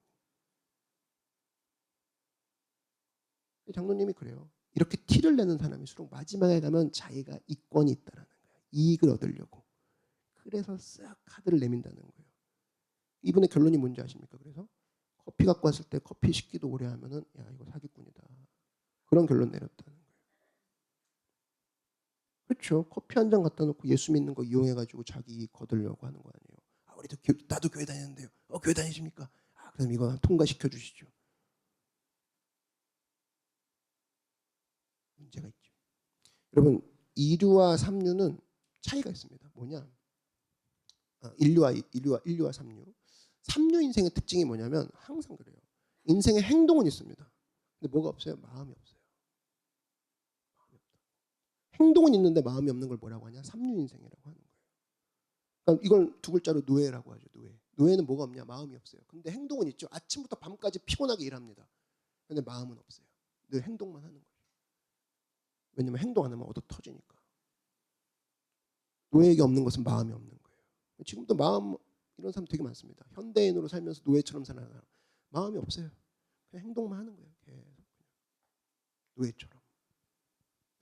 S1: 장로님이 그래요. 이렇게 티를 내는 사람일수록 마지막에 가면 자기가 이권이 있다라는 거예요. 이익을 얻으려고. 그래서 쓱 카드를 내민다는 거예요. 이분의 결론이 뭔지 아십니까? 그래서 커피 갖고 왔을 때 커피 식기도 오래 하면은 야 이거 사기꾼이다. 그런 결론 내렸다는 거예요. 그렇죠. 커피 한 잔 갖다 놓고 예수 믿는 거 이용해가지고 자기 이익 거두려고 하는 거 아니에요. 우리도 나도 교회 다니는데요. 교회 다니십니까? 그럼 이거 통과시켜 주시죠. 문제가 있죠. 여러분 이류와 삼류는 차이가 있습니다. 뭐냐? 인류와 삼류. 삼류 인생의 특징이 뭐냐면 항상 그래요. 인생의 행동은 있습니다. 근데 뭐가 없어요? 마음이 없어요. 행동은 있는데 마음이 없는 걸 뭐라고 하냐? 삼류 인생이라고 하는 거예요. 그러니까 이걸 두 글자로 노예라고 하죠. 노예는 뭐가 없냐? 마음이 없어요. 근데 행동은 있죠. 아침부터 밤까지 피곤하게 일합니다. 근데 마음은 없어요. 늘 행동만 하는 거죠. 왜냐면 행동 안 하면 얻어 터지니까. 노예에게 없는 것은 마음이 없는 거예요. 지금도 마음 이런 사람 되게 많습니다. 현대인으로 살면서 노예처럼 사는 사람. 마음이 없어요. 그냥 행동만 하는 거예요. 계속 노예처럼.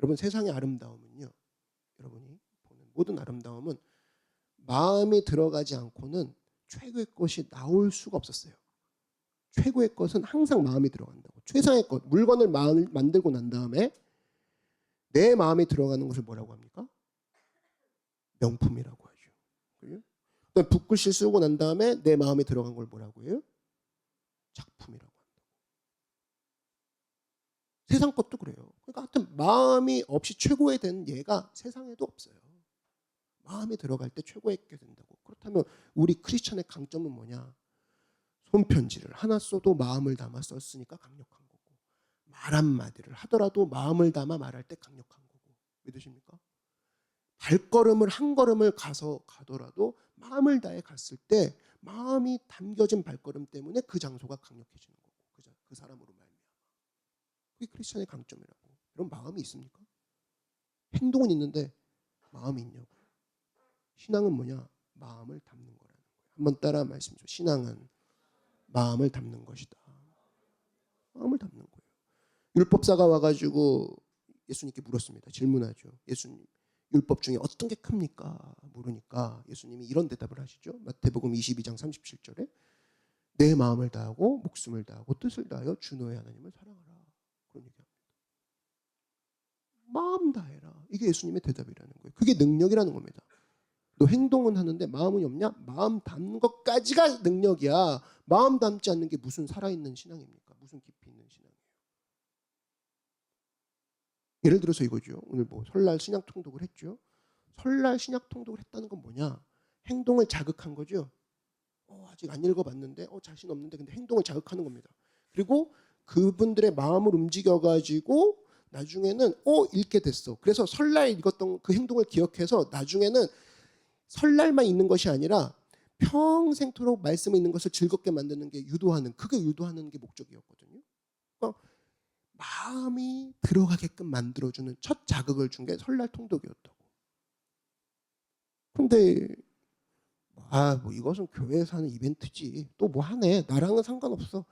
S1: 여러분 세상의 아름다움은요. 여러분이 보는 모든 아름다움은 마음이 들어가지 않고는 최고의 것이 나올 수가 없었어요. 최고의 것은 항상 마음이 들어간다고. 최상의 것, 물건을 만들고 난 다음에 내 마음이 들어가는 것을 뭐라고 합니까? 명품이라고 하죠. 그렇죠? 붓글씨 쓰고 난 다음에 내 마음에 들어간 걸 뭐라고 해요? 작품이라고 한다고. 세상 것도 그래요. 그러니까 하여튼 마음이 없이 최고의 된 예가 세상에도 없어요. 마음이 들어갈 때 최고의 게 된다고. 그렇다면 우리 크리스천의 강점은 뭐냐? 손편지를 하나 써도 마음을 담아 썼으니까 강력한 거고, 말 한마디를 하더라도 마음을 담아 말할 때 강력한 거고. 믿으십니까? 발걸음을 한 걸음을 가더라도 마음을 다해 갔을 때 마음이 담겨진 발걸음 때문에 그 장소가 강력해지는 거고 그 사람으로 말미암아. 그게 크리스천의 강점이라고. 여러분 마음이 있습니까? 행동은 있는데 마음이 있냐고. 신앙은 뭐냐? 마음을 담는 거라는 거예요. 한번 따라 말씀 좀. 신앙은 마음을 담는 것이다. 마음을 담는 거예요. 율법사가 와가지고 예수님께 물었습니다. 질문하죠. 예수님, 율법 중에 어떤 게 큽니까? 물으니까 예수님이 이런 대답을 하시죠. 마태복음 22장 37절에 내 마음을 다하고 목숨을 다하고 뜻을 다하여 주 너의 하나님을 사랑하라. 그런 얘기합니다. 마음 다해라. 이게 예수님의 대답이라는 거예요. 그게 능력이라는 겁니다. 너 행동은 하는데 마음이 없냐? 마음 담는 것까지가 능력이야. 마음 담지 않는 게 무슨 살아있는 신앙입니까? 무슨 깊이 있는 신앙이에요? 예를 들어서 이거죠. 오늘 설날 신약 통독을 했죠. 설날 신약 통독을 했다는 건 뭐냐? 행동을 자극한 거죠. 아직 안 읽어봤는데 자신 없는데 근데 행동을 자극하는 겁니다. 그리고 그분들의 마음을 움직여가지고 나중에는 읽게 됐어. 그래서 설날 읽었던 그 행동을 기억해서 나중에는 설날만 있는 것이 아니라 평생토록 말씀에 있는 것을 즐겁게 만드는 게 그게 유도하는 게 목적이었거든요. 그러니까 마음이 들어가게끔 만들어주는 첫 자극을 준 게 설날 통독이었다고. 근데 이것은 교회에서 하는 이벤트지. 또 뭐 하네. 나랑은 상관없어.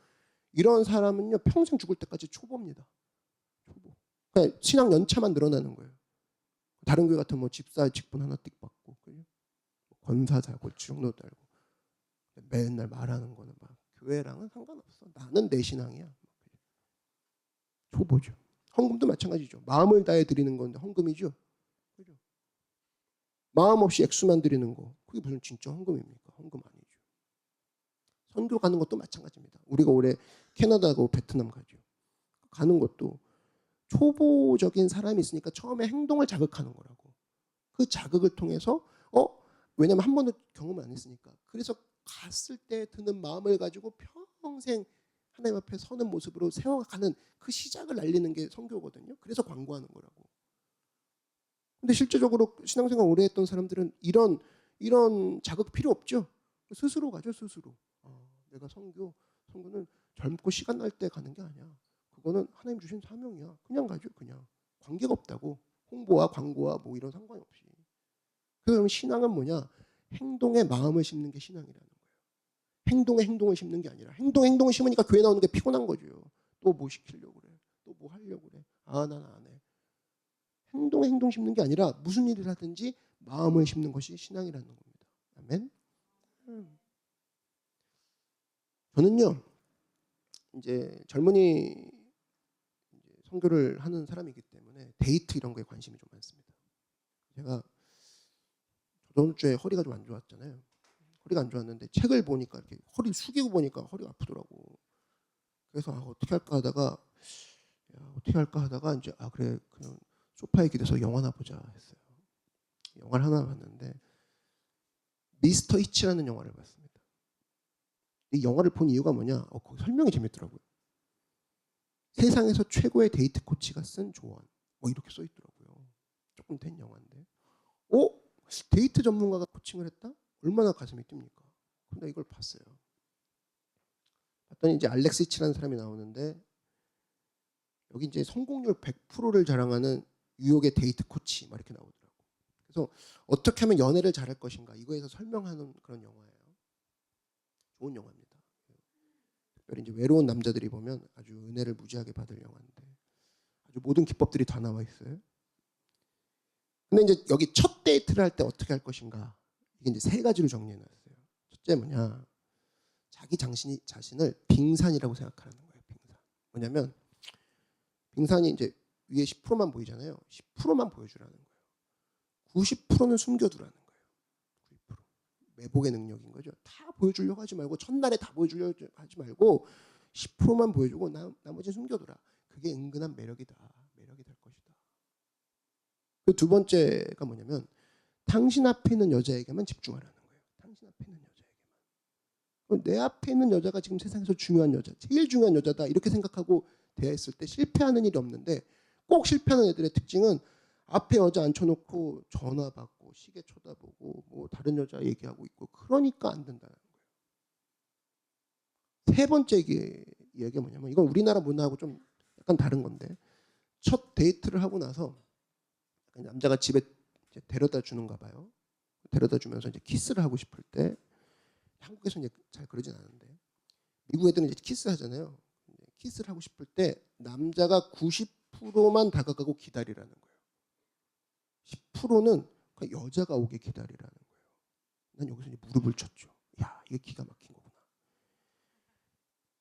S1: 이런 사람은요 평생 죽을 때까지 초보입니다. 초보. 그러니까 신앙 연차만 늘어나는 거예요. 다른 교회 같으면 뭐 집사 직분 하나 띡 받고, 그죠? 권사 달고 주정도 달고 맨날 말하는 거는 막 교회랑은 상관없어. 나는 내 신앙이야. 초보죠. 헌금도 마찬가지죠. 마음을 다해 드리는 건데 헌금이죠. 그죠? 마음 없이 액수만 드리는 거, 그게 무슨 진짜 헌금입니까? 헌금 아니죠. 선교 가는 것도 마찬가지입니다. 우리가 올해 캐나다 가고 베트남 가죠. 가는 것도 초보적인 사람이 있으니까 처음에 행동을 자극하는 거라고. 그 자극을 통해서 왜냐면 한 번도 경험을 안 했으니까. 그래서 갔을 때 드는 마음을 가지고 평생 하나님 앞에 서는 모습으로 세워가는 그 시작을 알리는 게 선교거든요. 그래서 광고하는 거라고. 근데 실제적으로 신앙생활 오래 했던 사람들은 이런 자극 필요 없죠. 스스로 가죠, 스스로. 내가 선교는 젊고 시간 날 때 가는 게 아니야. 그거는 하나님 주신 사명이야. 그냥 가죠, 그냥. 관계가 없다고. 홍보와 광고와 뭐 이런 상관이 없이. 그럼 신앙은 뭐냐? 행동에 마음을 심는 게 신앙이라는 거예요. 행동에 행동을 심는 게 아니라 행동을 심으니까 교회 나오는 게 피곤한 거죠. 또 뭐 시키려고 그래. 또 뭐 하려고 그래. 난 안 해. 행동에 행동 심는 게 아니라 무슨 일을 하든지 마음을 심는 것이 신앙이라는 겁니다. 아멘. 저는요, 이제 젊은이 선교를 하는 사람이기 때문에 데이트 이런 거에 관심이 좀 많습니다. 제가 저번 주에 허리가 좀 안 좋았잖아요. 허리가 안 좋았는데 책을 보니까 이렇게 허리 숙이고 보니까 허리가 아프더라고. 그래서 어떻게 할까 하다가 이제 그래 그냥 소파에 기대서 영화나 보자 했어요. 영화를 하나 봤는데 미스터 히치라는 영화를 봤습니다. 이 영화를 본 이유가 뭐냐? 거기 설명이 재밌더라고요. 세상에서 최고의 데이트 코치가 쓴 조언. 뭐 이렇게 써 있더라고요. 조금 된 영화인데. 데이트 전문가가 코칭을 했다? 얼마나 가슴이 뜁니까? 근데 이걸 봤어요. 봤더니 이제 알렉스 히치라는 사람이 나오는데 여기 이제 성공률 100%를 자랑하는 뉴욕의 데이트 코치 막 이렇게 나오더라고. 그래서 어떻게 하면 연애를 잘할 것인가 이거에서 설명하는 그런 영화예요. 좋은 영화입니다. 특별히 이제 외로운 남자들이 보면 아주 은혜를 무지하게 받을 영화인데 아주 모든 기법들이 다 나와 있어요. 근데 이제 여기 첫 데이트를 할 때 어떻게 할 것인가 이게 이제 세 가지로 정리해놨어요. 첫째 뭐냐? 자기 자신을 빙산이라고 생각하는 거예요. 빙산. 뭐냐면 빙산이 이제 위에 10%만 보이잖아요. 10%만 보여주라는 거예요. 90%는 숨겨두라는 거예요. 90%. 매복의 능력인 거죠. 다 보여주려고 하지 말고 첫날에 다 보여주려고 하지 말고 10%만 보여주고 나머지는 숨겨두라. 그게 은근한 매력이다. 매력이 될 것이다. 그 두 번째가 뭐냐면 당신 앞에 있는 여자에게만 집중하라는 거예요. 당신 앞에 있는 여자에게만. 내 앞에 있는 여자가 지금 세상에서 중요한 여자, 제일 중요한 여자다 이렇게 생각하고 대했을 때 실패하는 일이 없는데 꼭 실패하는 애들의 특징은 앞에 여자 앉혀놓고 전화 받고 시계 쳐다보고 뭐 다른 여자 얘기하고 있고 그러니까 안 된다는 거예요. 세 번째 이야기가 뭐냐면 이건 우리나라 문화하고 좀 약간 다른 건데 첫 데이트를 하고 나서 남자가 집에 데려다 주는가 봐요. 데려다 주면서 이제 키스를 하고 싶을 때 한국에서는 이제 잘 그러진 않은데 미국 애들은 이제 키스하잖아요. 키스를 하고 싶을 때 남자가 90%만 다가가고 기다리라는 거예요. 10%는 여자가 오게 기다리라는 거예요. 난 여기서 이제 무릎을 쳤죠. 야, 이게 기가 막힌 거구나.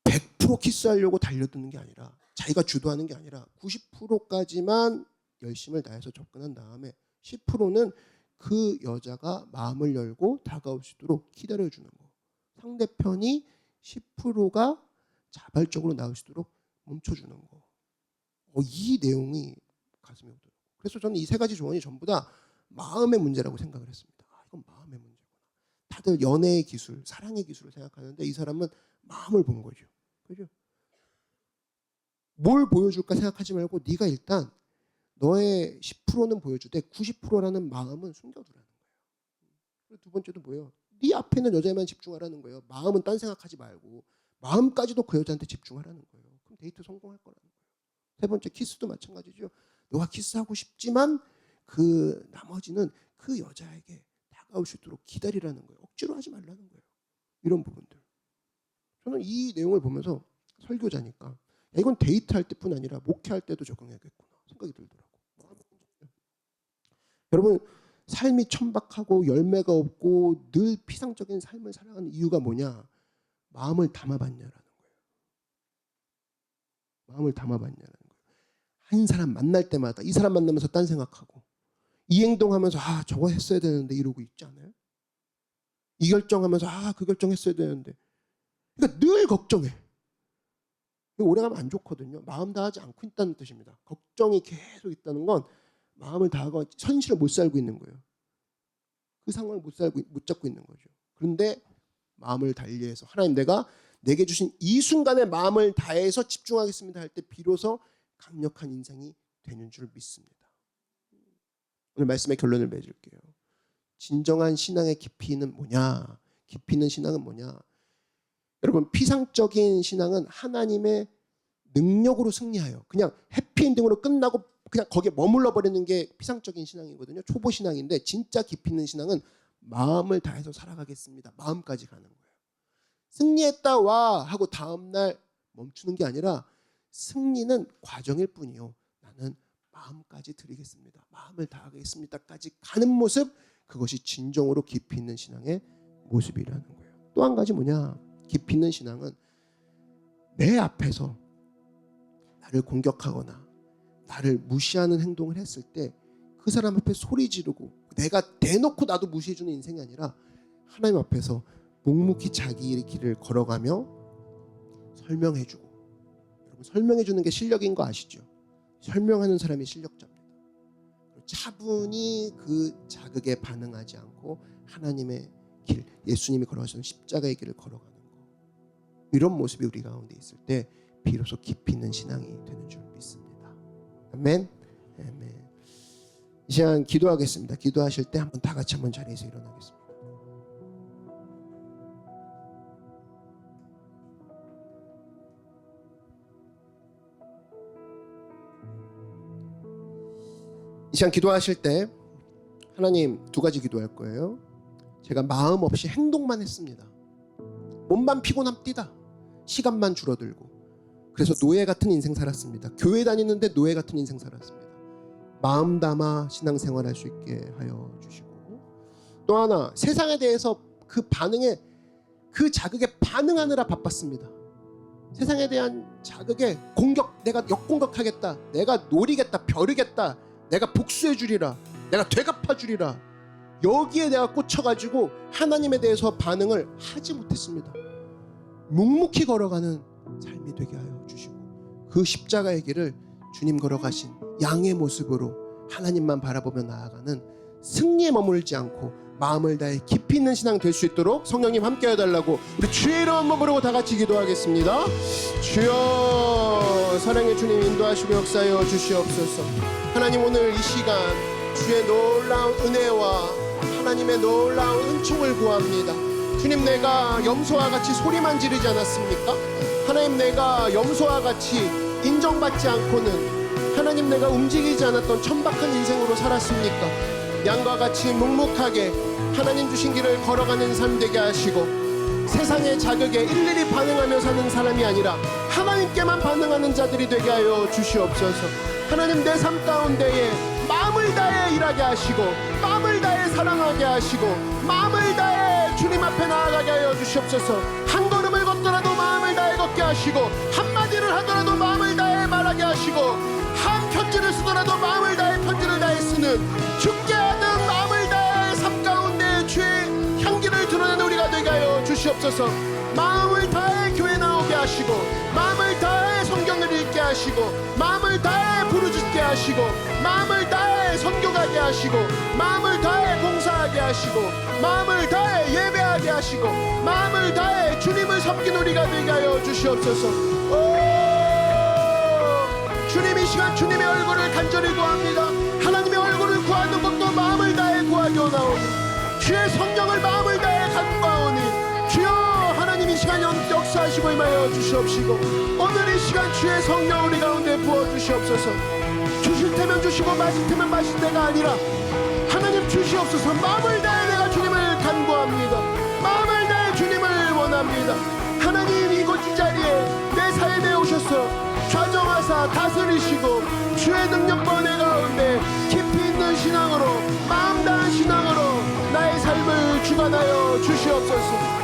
S1: 100% 키스하려고 달려드는 게 아니라 자기가 주도하는 게 아니라 90%까지만 열심을 다해서 접근한 다음에 10%는 그 여자가 마음을 열고 다가올 수 있도록 기다려주는 거. 상대편이 10%가 자발적으로 나올 수 있도록 멈춰주는 거. 이 내용이 가슴에 오더라고요. 그래서 저는 이 세 가지 조언이 전부 다 마음의 문제라고 생각을 했습니다. 이건 마음의 문제구나. 다들 연애의 기술, 사랑의 기술을 생각하는데 이 사람은 마음을 본 거죠. 그죠? 뭘 보여줄까 생각하지 말고 네가 일단 너의 10%는 보여주되 90%라는 마음은 숨겨두라는 거예요. 그리고 두 번째도 뭐예요? 네 앞에 있는 여자에만 집중하라는 거예요. 마음은 딴 생각하지 말고 마음까지도 그 여자한테 집중하라는 거예요. 그럼 데이트 성공할 거라는 거예요. 세 번째 키스도 마찬가지죠. 너가 키스하고 싶지만 그 나머지는 그 여자에게 다가올 수 있도록 기다리라는 거예요. 억지로 하지 말라는 거예요. 이런 부분들. 저는 이 내용을 보면서 설교자니까 야, 이건 데이트할 때뿐 아니라 목회할 때도 적용해야겠구나 생각이 들더라고요. 여러분 삶이 천박하고 열매가 없고 늘 피상적인 삶을 살아가는 이유가 뭐냐? 마음을 담아봤냐라는 거예요. 마음을 담아봤냐라는 거예요. 한 사람 만날 때마다 이 사람 만나면서 딴 생각하고 이 행동하면서 아 저거 했어야 되는데 이러고 있지 않아요? 이 결정하면서 아 그 결정했어야 되는데. 그러니까 늘 걱정해. 오래가면 안 좋거든요. 마음 다하지 않고 있다는 뜻입니다. 걱정이 계속 있다는 건 마음을 다하고 현실을 못 살고 있는 거예요. 그 상황을 못 잡고 있는 거죠. 그런데 마음을 달리해서 하나님 내가 내게 주신 이 순간에 마음을 다해서 집중하겠습니다 할 때 비로소 강력한 인생이 되는 줄 믿습니다. 오늘 말씀의 결론을 맺을게요. 진정한 신앙의 깊이는 뭐냐? 깊이 있는 신앙은 뭐냐? 여러분 피상적인 신앙은 하나님의 능력으로 승리하여 그냥 해피엔딩으로 끝나고 그냥 거기에 머물러 버리는 게 피상적인 신앙이거든요. 초보 신앙인데 진짜 깊이 있는 신앙은 마음을 다해서 살아가겠습니다. 마음까지 가는 거예요. 승리했다 와 하고 다음날 멈추는 게 아니라 승리는 과정일 뿐이요. 나는 마음까지 드리겠습니다. 마음을 다하겠습니다까지 가는 모습, 그것이 진정으로 깊이 있는 신앙의 모습이라는 거예요. 또 한 가지 뭐냐? 깊이 있는 신앙은 내 앞에서 나를 공격하거나 나를 무시하는 행동을 했을 때 그 사람 앞에 소리 지르고 내가 대놓고 나도 무시해주는 인생이 아니라 하나님 앞에서 묵묵히 자기의 길을 걸어가며 설명해주고, 여러분 설명해주는 게 실력인 거 아시죠? 설명하는 사람이 실력자입니다. 차분히 그 자극에 반응하지 않고 하나님의 길, 예수님이 걸어가시는 십자가의 길을 걸어가는 거, 이런 모습이 우리 가운데 있을 때 비로소 깊이 있는 신앙이 되는 줄 믿습니다. 아멘. 아멘. 이 시간 기도하겠습니다. 기도하실 때 한번 다 같이 한번 자리에서 일어나겠습니다. 이 시간 기도하실 때 하나님 두 가지 기도할 거예요. 제가 마음 없이 행동만 했습니다. 몸만 피곤합디다. 시간만 줄어들고. 그래서 노예 같은 인생 살았습니다. 교회 다니는데 노예 같은 인생 살았습니다. 마음 담아 신앙생활할 수 있게 하여 주시고, 또 하나 세상에 대해서 그 반응에, 그 자극에 반응하느라 바빴습니다. 세상에 대한 자극에 공격, 내가 역공격하겠다, 내가 노리겠다, 벼르겠다, 내가 복수해 주리라, 내가 되갚아 주리라, 여기에 내가 꽂혀가지고 하나님에 대해서 반응을 하지 못했습니다. 묵묵히 걸어가는 삶이 되게 하여 주시고, 그 십자가의 길을 주님 걸어가신 양의 모습으로 하나님만 바라보며 나아가는 승리에 머물지 않고 마음을 다해 깊이 있는 신앙 될 수 있도록 성령님 함께 해달라고 우리 주의 이름 한번 부르고 다 같이 기도하겠습니다. 주여, 사랑의 주님 인도하시고 역사하여 주시옵소서. 하나님 오늘 이 시간 주의 놀라운 은혜와 하나님의 놀라운 은총을 구합니다. 주님, 내가 염소와 같이 소리만 지르지 않았습니까? 하나님, 내가 염소와 같이 인정받지 않고는 하나님 내가 움직이지 않았던 천박한 인생으로 살았습니까? 양과 같이 묵묵하게 하나님 주신 길을 걸어가는 삶 되게 하시고, 세상의 자극에 일일이 반응하며 사는 사람이 아니라 하나님께만 반응하는 자들이 되게 하여 주시옵소서. 하나님, 내 삶 가운데에 마음을 다해 일하게 하시고, 마음을 다해 사랑하게 하시고, 마음을 다해 주님 앞에 나아가게 하여 주시옵소서. 한 걸음을 걷더라도 마음을 다해 걷게 하시고, 한마디를 하더라도 마음을 다해 말하게 하시고, 한 편지를 쓰더라도 마음을 다해 편지를 다해 쓰는, 죽게 하는 마음을 다해 삶 가운데 주의 향기를 드러내는 우리가 되게 하여 주시옵소서. 마음을 다해 교회 나오게 하시고, 마음을 다해 성경을 읽게 하시고, 마음을 다해 부르짖게 하시고, 마음을 다해 선교 가게 하시고, 마음을 다해 봉사하게 하시고, 마음을 다해 예배하게 하시고, 마음을 다해 주님을 섬기는 우리가 되게 하여 주시옵소서. 주님, 이 시간 주님의 얼굴을 간절히 구합니다. 하나님의 얼굴을 구하는 것도 마음을 다해 구하기 원하오니, 주의 성령을 마음을 다해 간구하오니, 주여 하나님 이 시간 역사하시고 임하여 주시옵시고, 오늘 이 시간 주의 성령 우리 가운데 부어주시옵소서. 주실 테면 주시고 마실 테면 마실 때가 아니라 하나님 주시옵소서. 마음을 다해 내가 주님을 간구합니다. 마음을 다해 주님을 원합니다. 하나님, 이곳 이 자리에 내 삶에 오셔서 좌정하사 다스리시고 주의 능력과 은혜 가운데 깊이 있는 신앙을 신앙으로, 마음 다한 신앙으로 나의 삶을 주관하여 주시옵소서.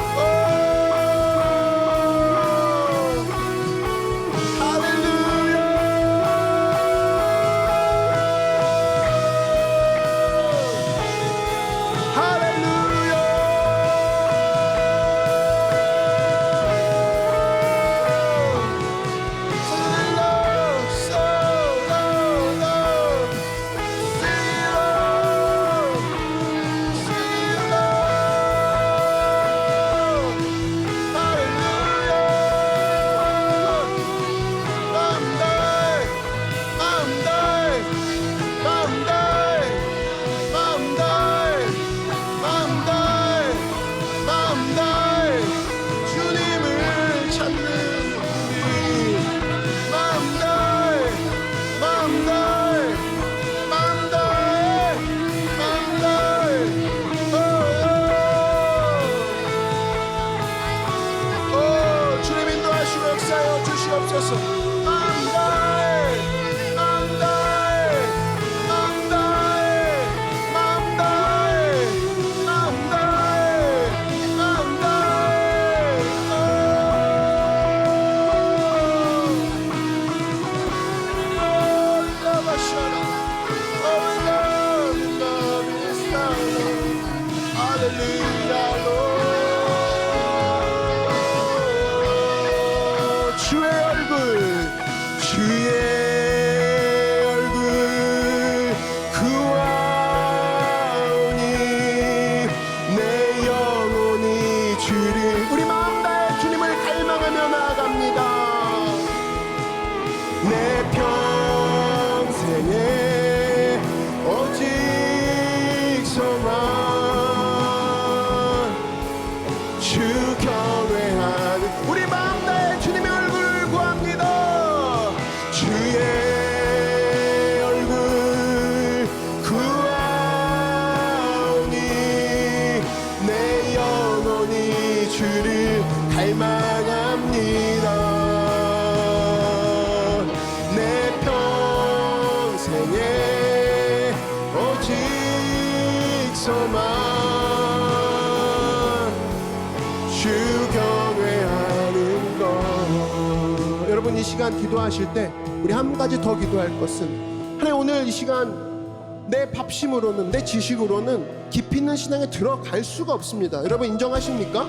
S1: 여러분 이 시간 기도하실 때 우리 한 가지 더 기도할 것은, 하나님 오늘 이 시간 내 밥심으로는, 내 지식으로는 깊이 있는 신앙에 들어갈 수가 없습니다. 여러분 인정하십니까?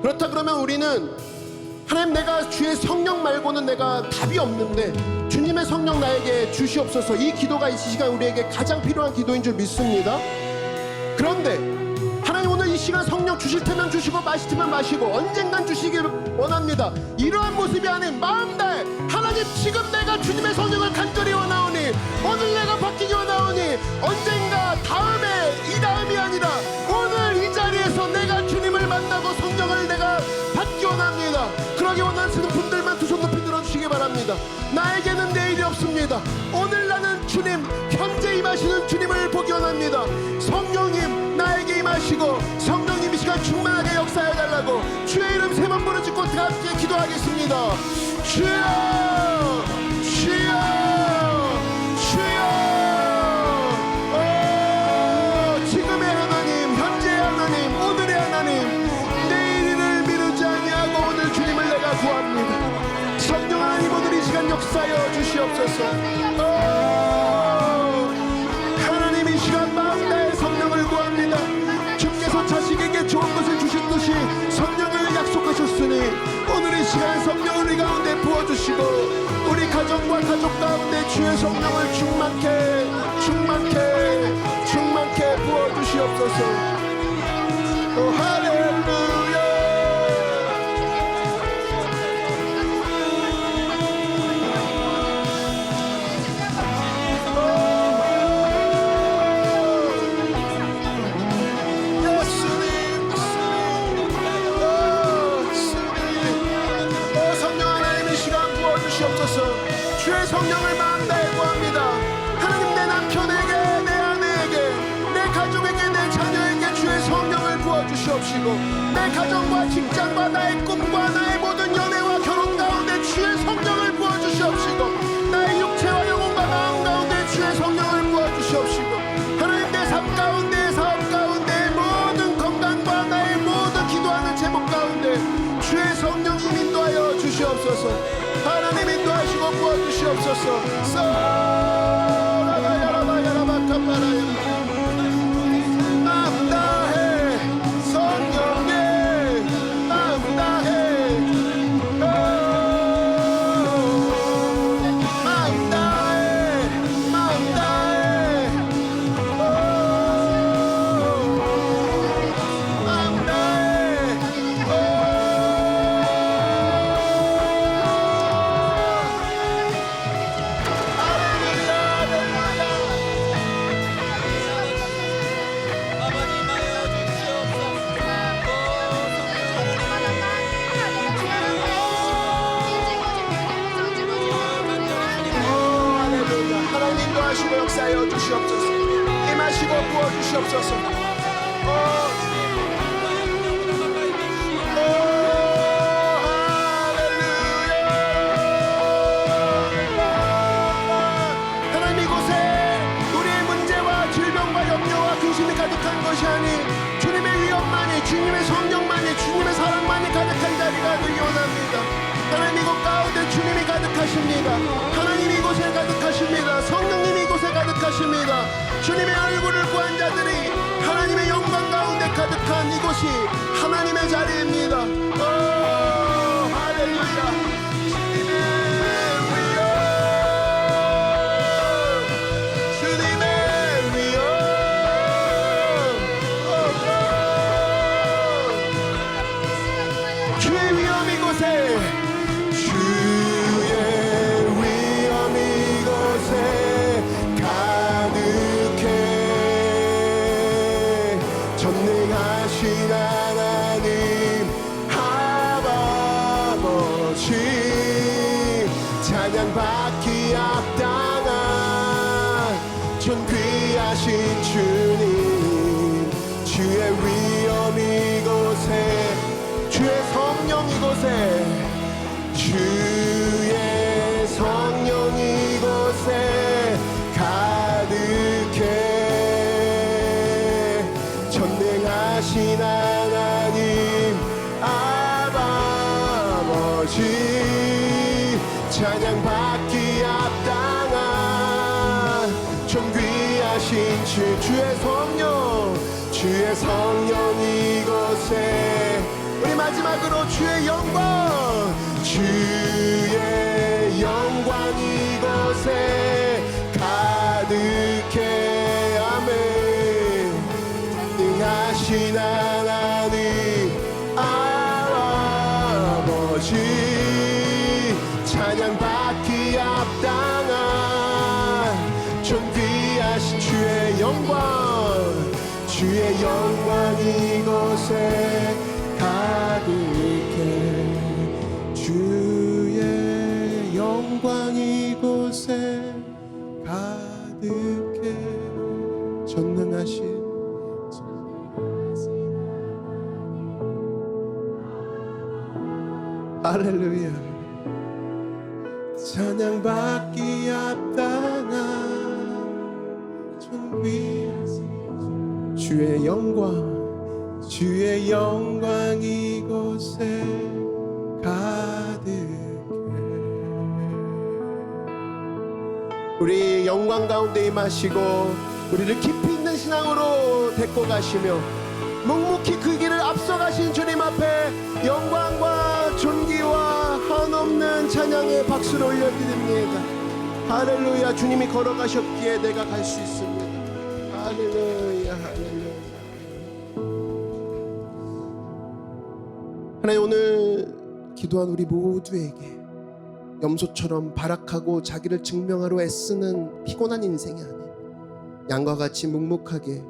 S1: 그렇다 그러면 우리는 하나님, 내가 주의 성령 말고는 내가 답이 없는데 주님의 성령 나에게 주시옵소서. 이 기도가 이 시간 우리에게 가장 필요한 기도인 줄 믿습니다. 그런데 하나님 오늘 이 시간 성령 주실 테면 주시고 마실 테면 마시고 언젠간 주시길 원합니다. 이러한 모습이 아닌 마음 다해 하나님, 지금 내가 주님의 성령을 간절히 원하오니, 오늘 내가 바뀌기 원하오니, 언젠가 다음에 이 다음이 아니라 오늘 이 자리에서 내가 주님을 만나고 성령을 내가 받기 원합니다. 그러기 원하시는 분들만 두 손 높이 들어주시기 바랍니다. 나에게는 내일이 없습니다. 오늘 나는 주님, 현재 임하시는 주님을 보기 원합니다. 성령님 나에게 임하시고 성령님 이 시간 충만하게 역사해달라고 주의 이름 세 번 부르짖고 다 함께 기도하겠습니다. 주여, 주여, 주여. 지금의 하나님, 현재의 하나님, 오늘의 하나님, 내일을 미루지 아니하고 오늘 주님을 내가 구합니다. 성령 하나님, 오늘 이 시간 역사하여 주시옵소서. 하나님 이 시간 마음 다해 성령을 구합니다. 주께서 자식에게 좋은 것을 주신 듯이 성령을 약속하셨으니 오늘 이 시간 성령을 우리 가운데 부어주시고 우리 가정과 가족 가운데 주의 성령을 충만케 부어주시옵소서. 할렐루야. 주의 성령을 마음 다해 구합니다. 하나님, 내 남편에게, 내 아내에게, 내 가족에게, 내 자녀에게 주의 성령을 부어주시옵시고, 내 가정과 직장과 나의 꿈과 나의 모든 연애와 결혼 가운데 주의 성령을 부어주시옵시고, 나의 육체와 영혼과 마음 가운데 주의 성령을 부어주시옵시고, 주의 성령님 인도하여 주시옵소서. 하나님 인도하시고 부어주시옵소서. 마음 다해 성령님, 마음 다해, 마음 다해, 마음 다해, 마음 다해. 하나님 인도하시고 역사하여 주시옵소서. 임하시고 부어주시옵소서. 하나님 이곳에 우리의 문제와 질병과 염려와 근심이 가득한 것이 아닌 주님의 위엄만이, 주님의 성령만이, 주님의 사랑만이 가득한 자리가 되기 원합니다. 하나님 이곳 가운데 주님이 가득하십니다. 하나님 이곳에 가득하십니다. 성령님 이곳에 가득하십니다. 주님의 얼굴을 구한 자들이 하나님의 영광 가운데 가득한 이곳이 하나님의 자리입니다. 할렐루야. 주의 위엄 이곳에, 주의 위엄 이곳에 가득해. 전능하신 하나님 아버지, 찬양받기 합당한 존귀하신 주님, 주의 위엄 이곳에, 주의 성령 이곳에, 주의 성령 이곳에 가득해. 전능하신 하나님 아버지, 찬양받기 합당한 존귀하신 주의 성령, 주의 성령 이곳에. 우리 마지막으로 주의 영광, 주의 영광 이곳에 가득해. 아멘. 능하신 하나님 아버지, 찬양받기 합당한 존귀하신 주의 영광, 주의 영광 이곳에 가득해. 주의 영광 이곳에 가득해. 전능하신 할렐루야. 찬양받기 합당한 존귀하신 주의 영광, 주의 영광 이곳에 가득해. 우리 영광 가운데 임하시고 우리를 깊이 있는 신앙으로 데리고 가시며 묵묵히 그 길을 앞서가신 주님 앞에 영광과 존귀와 한없는 찬양의 박수를 올려드립니다. 할렐루야. 주님이 걸어가셨기에 내가 갈 수 있습니다. 할렐루야. 할렐루야. 하나님, 오늘 기도한 우리 모두에게 염소처럼 발악하고 자기를 증명하러 애쓰는 피곤한 인생이 아닌 양과 같이 묵묵하게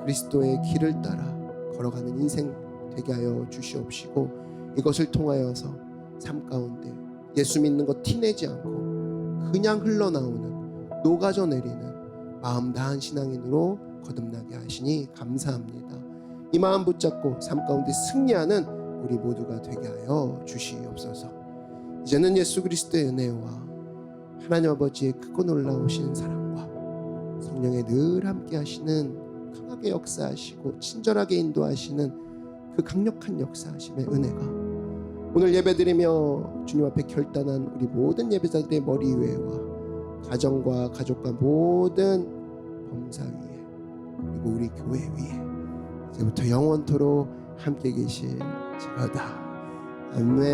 S1: 그리스도의 길을 따라 걸어가는 인생 되게 하여 주시옵시고, 이것을 통하여서 삶 가운데 예수 믿는 거 티내지 않고 그냥 흘러나오는 녹아져 내리는 마음 다한 신앙인으로 거듭나게 하시니 감사합니다. 이 마음 붙잡고 삶 가운데 승리하는 우리 모두가 되게 하여 주시옵소서. 이제는 예수 그리스도의 은혜와 하나님 아버지의 크고 놀라우신 사랑과 성령의 늘 함께 하시는, 강하게 역사하시고 친절하게 인도하시는 그 강력한 역사하심의 은혜가 오늘 예배드리며 주님 앞에 결단한 우리 모든 예배자들의 머리 위에와 가정과 가족과 모든 범사 위에 그리고 우리 교회 위에 이제부터 영원토록 함께 계실지어다. 아멘.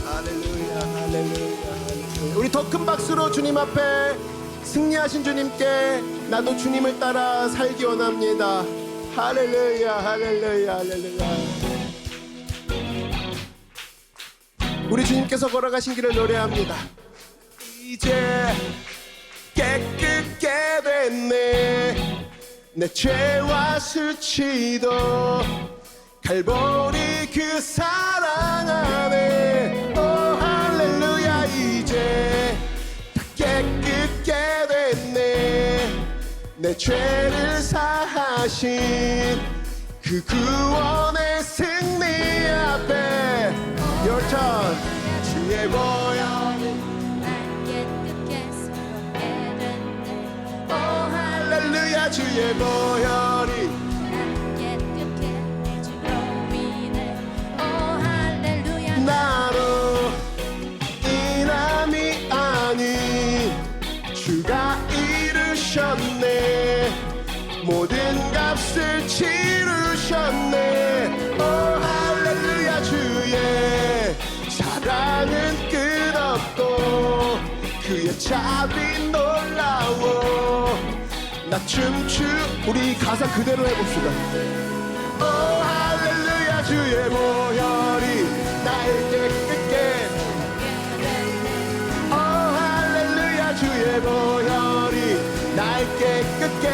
S1: 할렐루야, 할렐루야. 우리 더 큰 박수로 주님 앞에 승리하신 주님께 나도 주님을 따라 살기 원합니다. 할렐루야, 할렐루야, 할렐루야. 우리 주님께서 걸어가신 길을 노래합니다. 이제 깨끗게 됐네 내 죄와 수치도 갈보리 그 사랑 안에 오 할렐루야 이제 다 깨끗게 됐네 내 죄를 사하신 그 구원의 승리 앞에 Your turn 주의 보혈 할렐루야 주의 보혈이 깨끗해 주로 인해 오 할렐루야 나로 인함이 아닌 주가 이루셨네 모든 값을 치르셨네 오 할렐루야 주의 사랑은 끝없고 그의 자비 놀라워 나 춤추 우리 가사 그대로 해봅시다. 오 할렐루야 주의 보혈이 날 깨끗게 오 할렐루야 주의 보혈이 날 깨끗게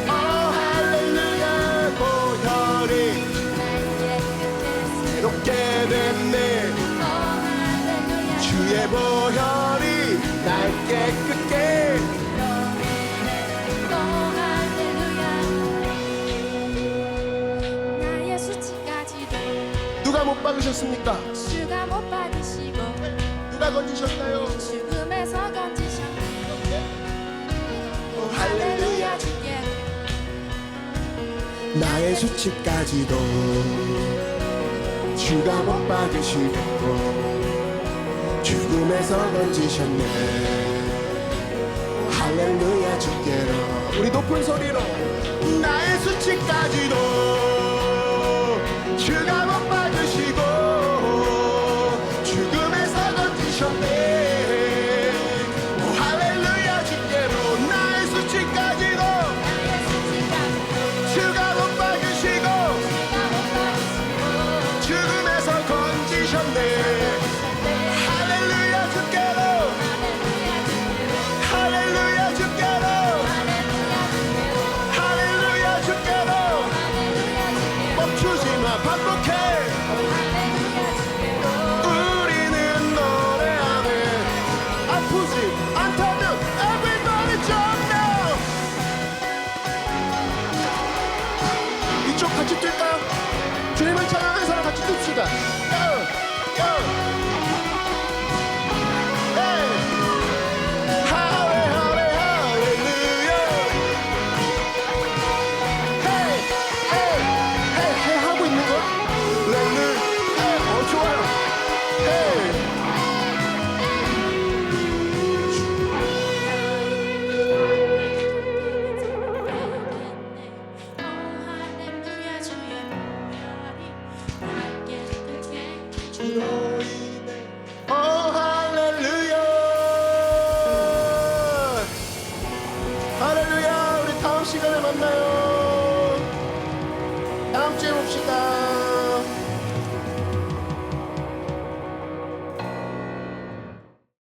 S1: 오 할렐루야 보혈이 새롭게 됐네 주의 보혈이 날 깨끗게 누가 못 박으셨습니까?
S2: 주가 못 받으시고
S1: 누가 건지셨나요?
S2: 죽음에서 건지셨네
S1: 오 할렐루야
S2: 주께
S1: 나의 수치까지도 주가 못 받으시고 죽음에서 건지셨네 할렐루야 주께로 우리 높은 소리로 나의 수치까지도 주가 못 받으시고 죽음에서 건지셨네 오 할렐루야 주께로 나의 수치까지도 주가 못 받으시고 죽음에서 건지셨네 할렐루야 주께로 할렐루야 주께로 할렐루야 주께로 멈추지마 반복해 우리는 노래하네 아프지 않다면 everybody jump now 이쪽 같이 뛸까요? 주님을 찬양하는 사람 같이 뜁시다 go go 할렐루야 우리 다음 시간에 만나요 다음 주에 봅시다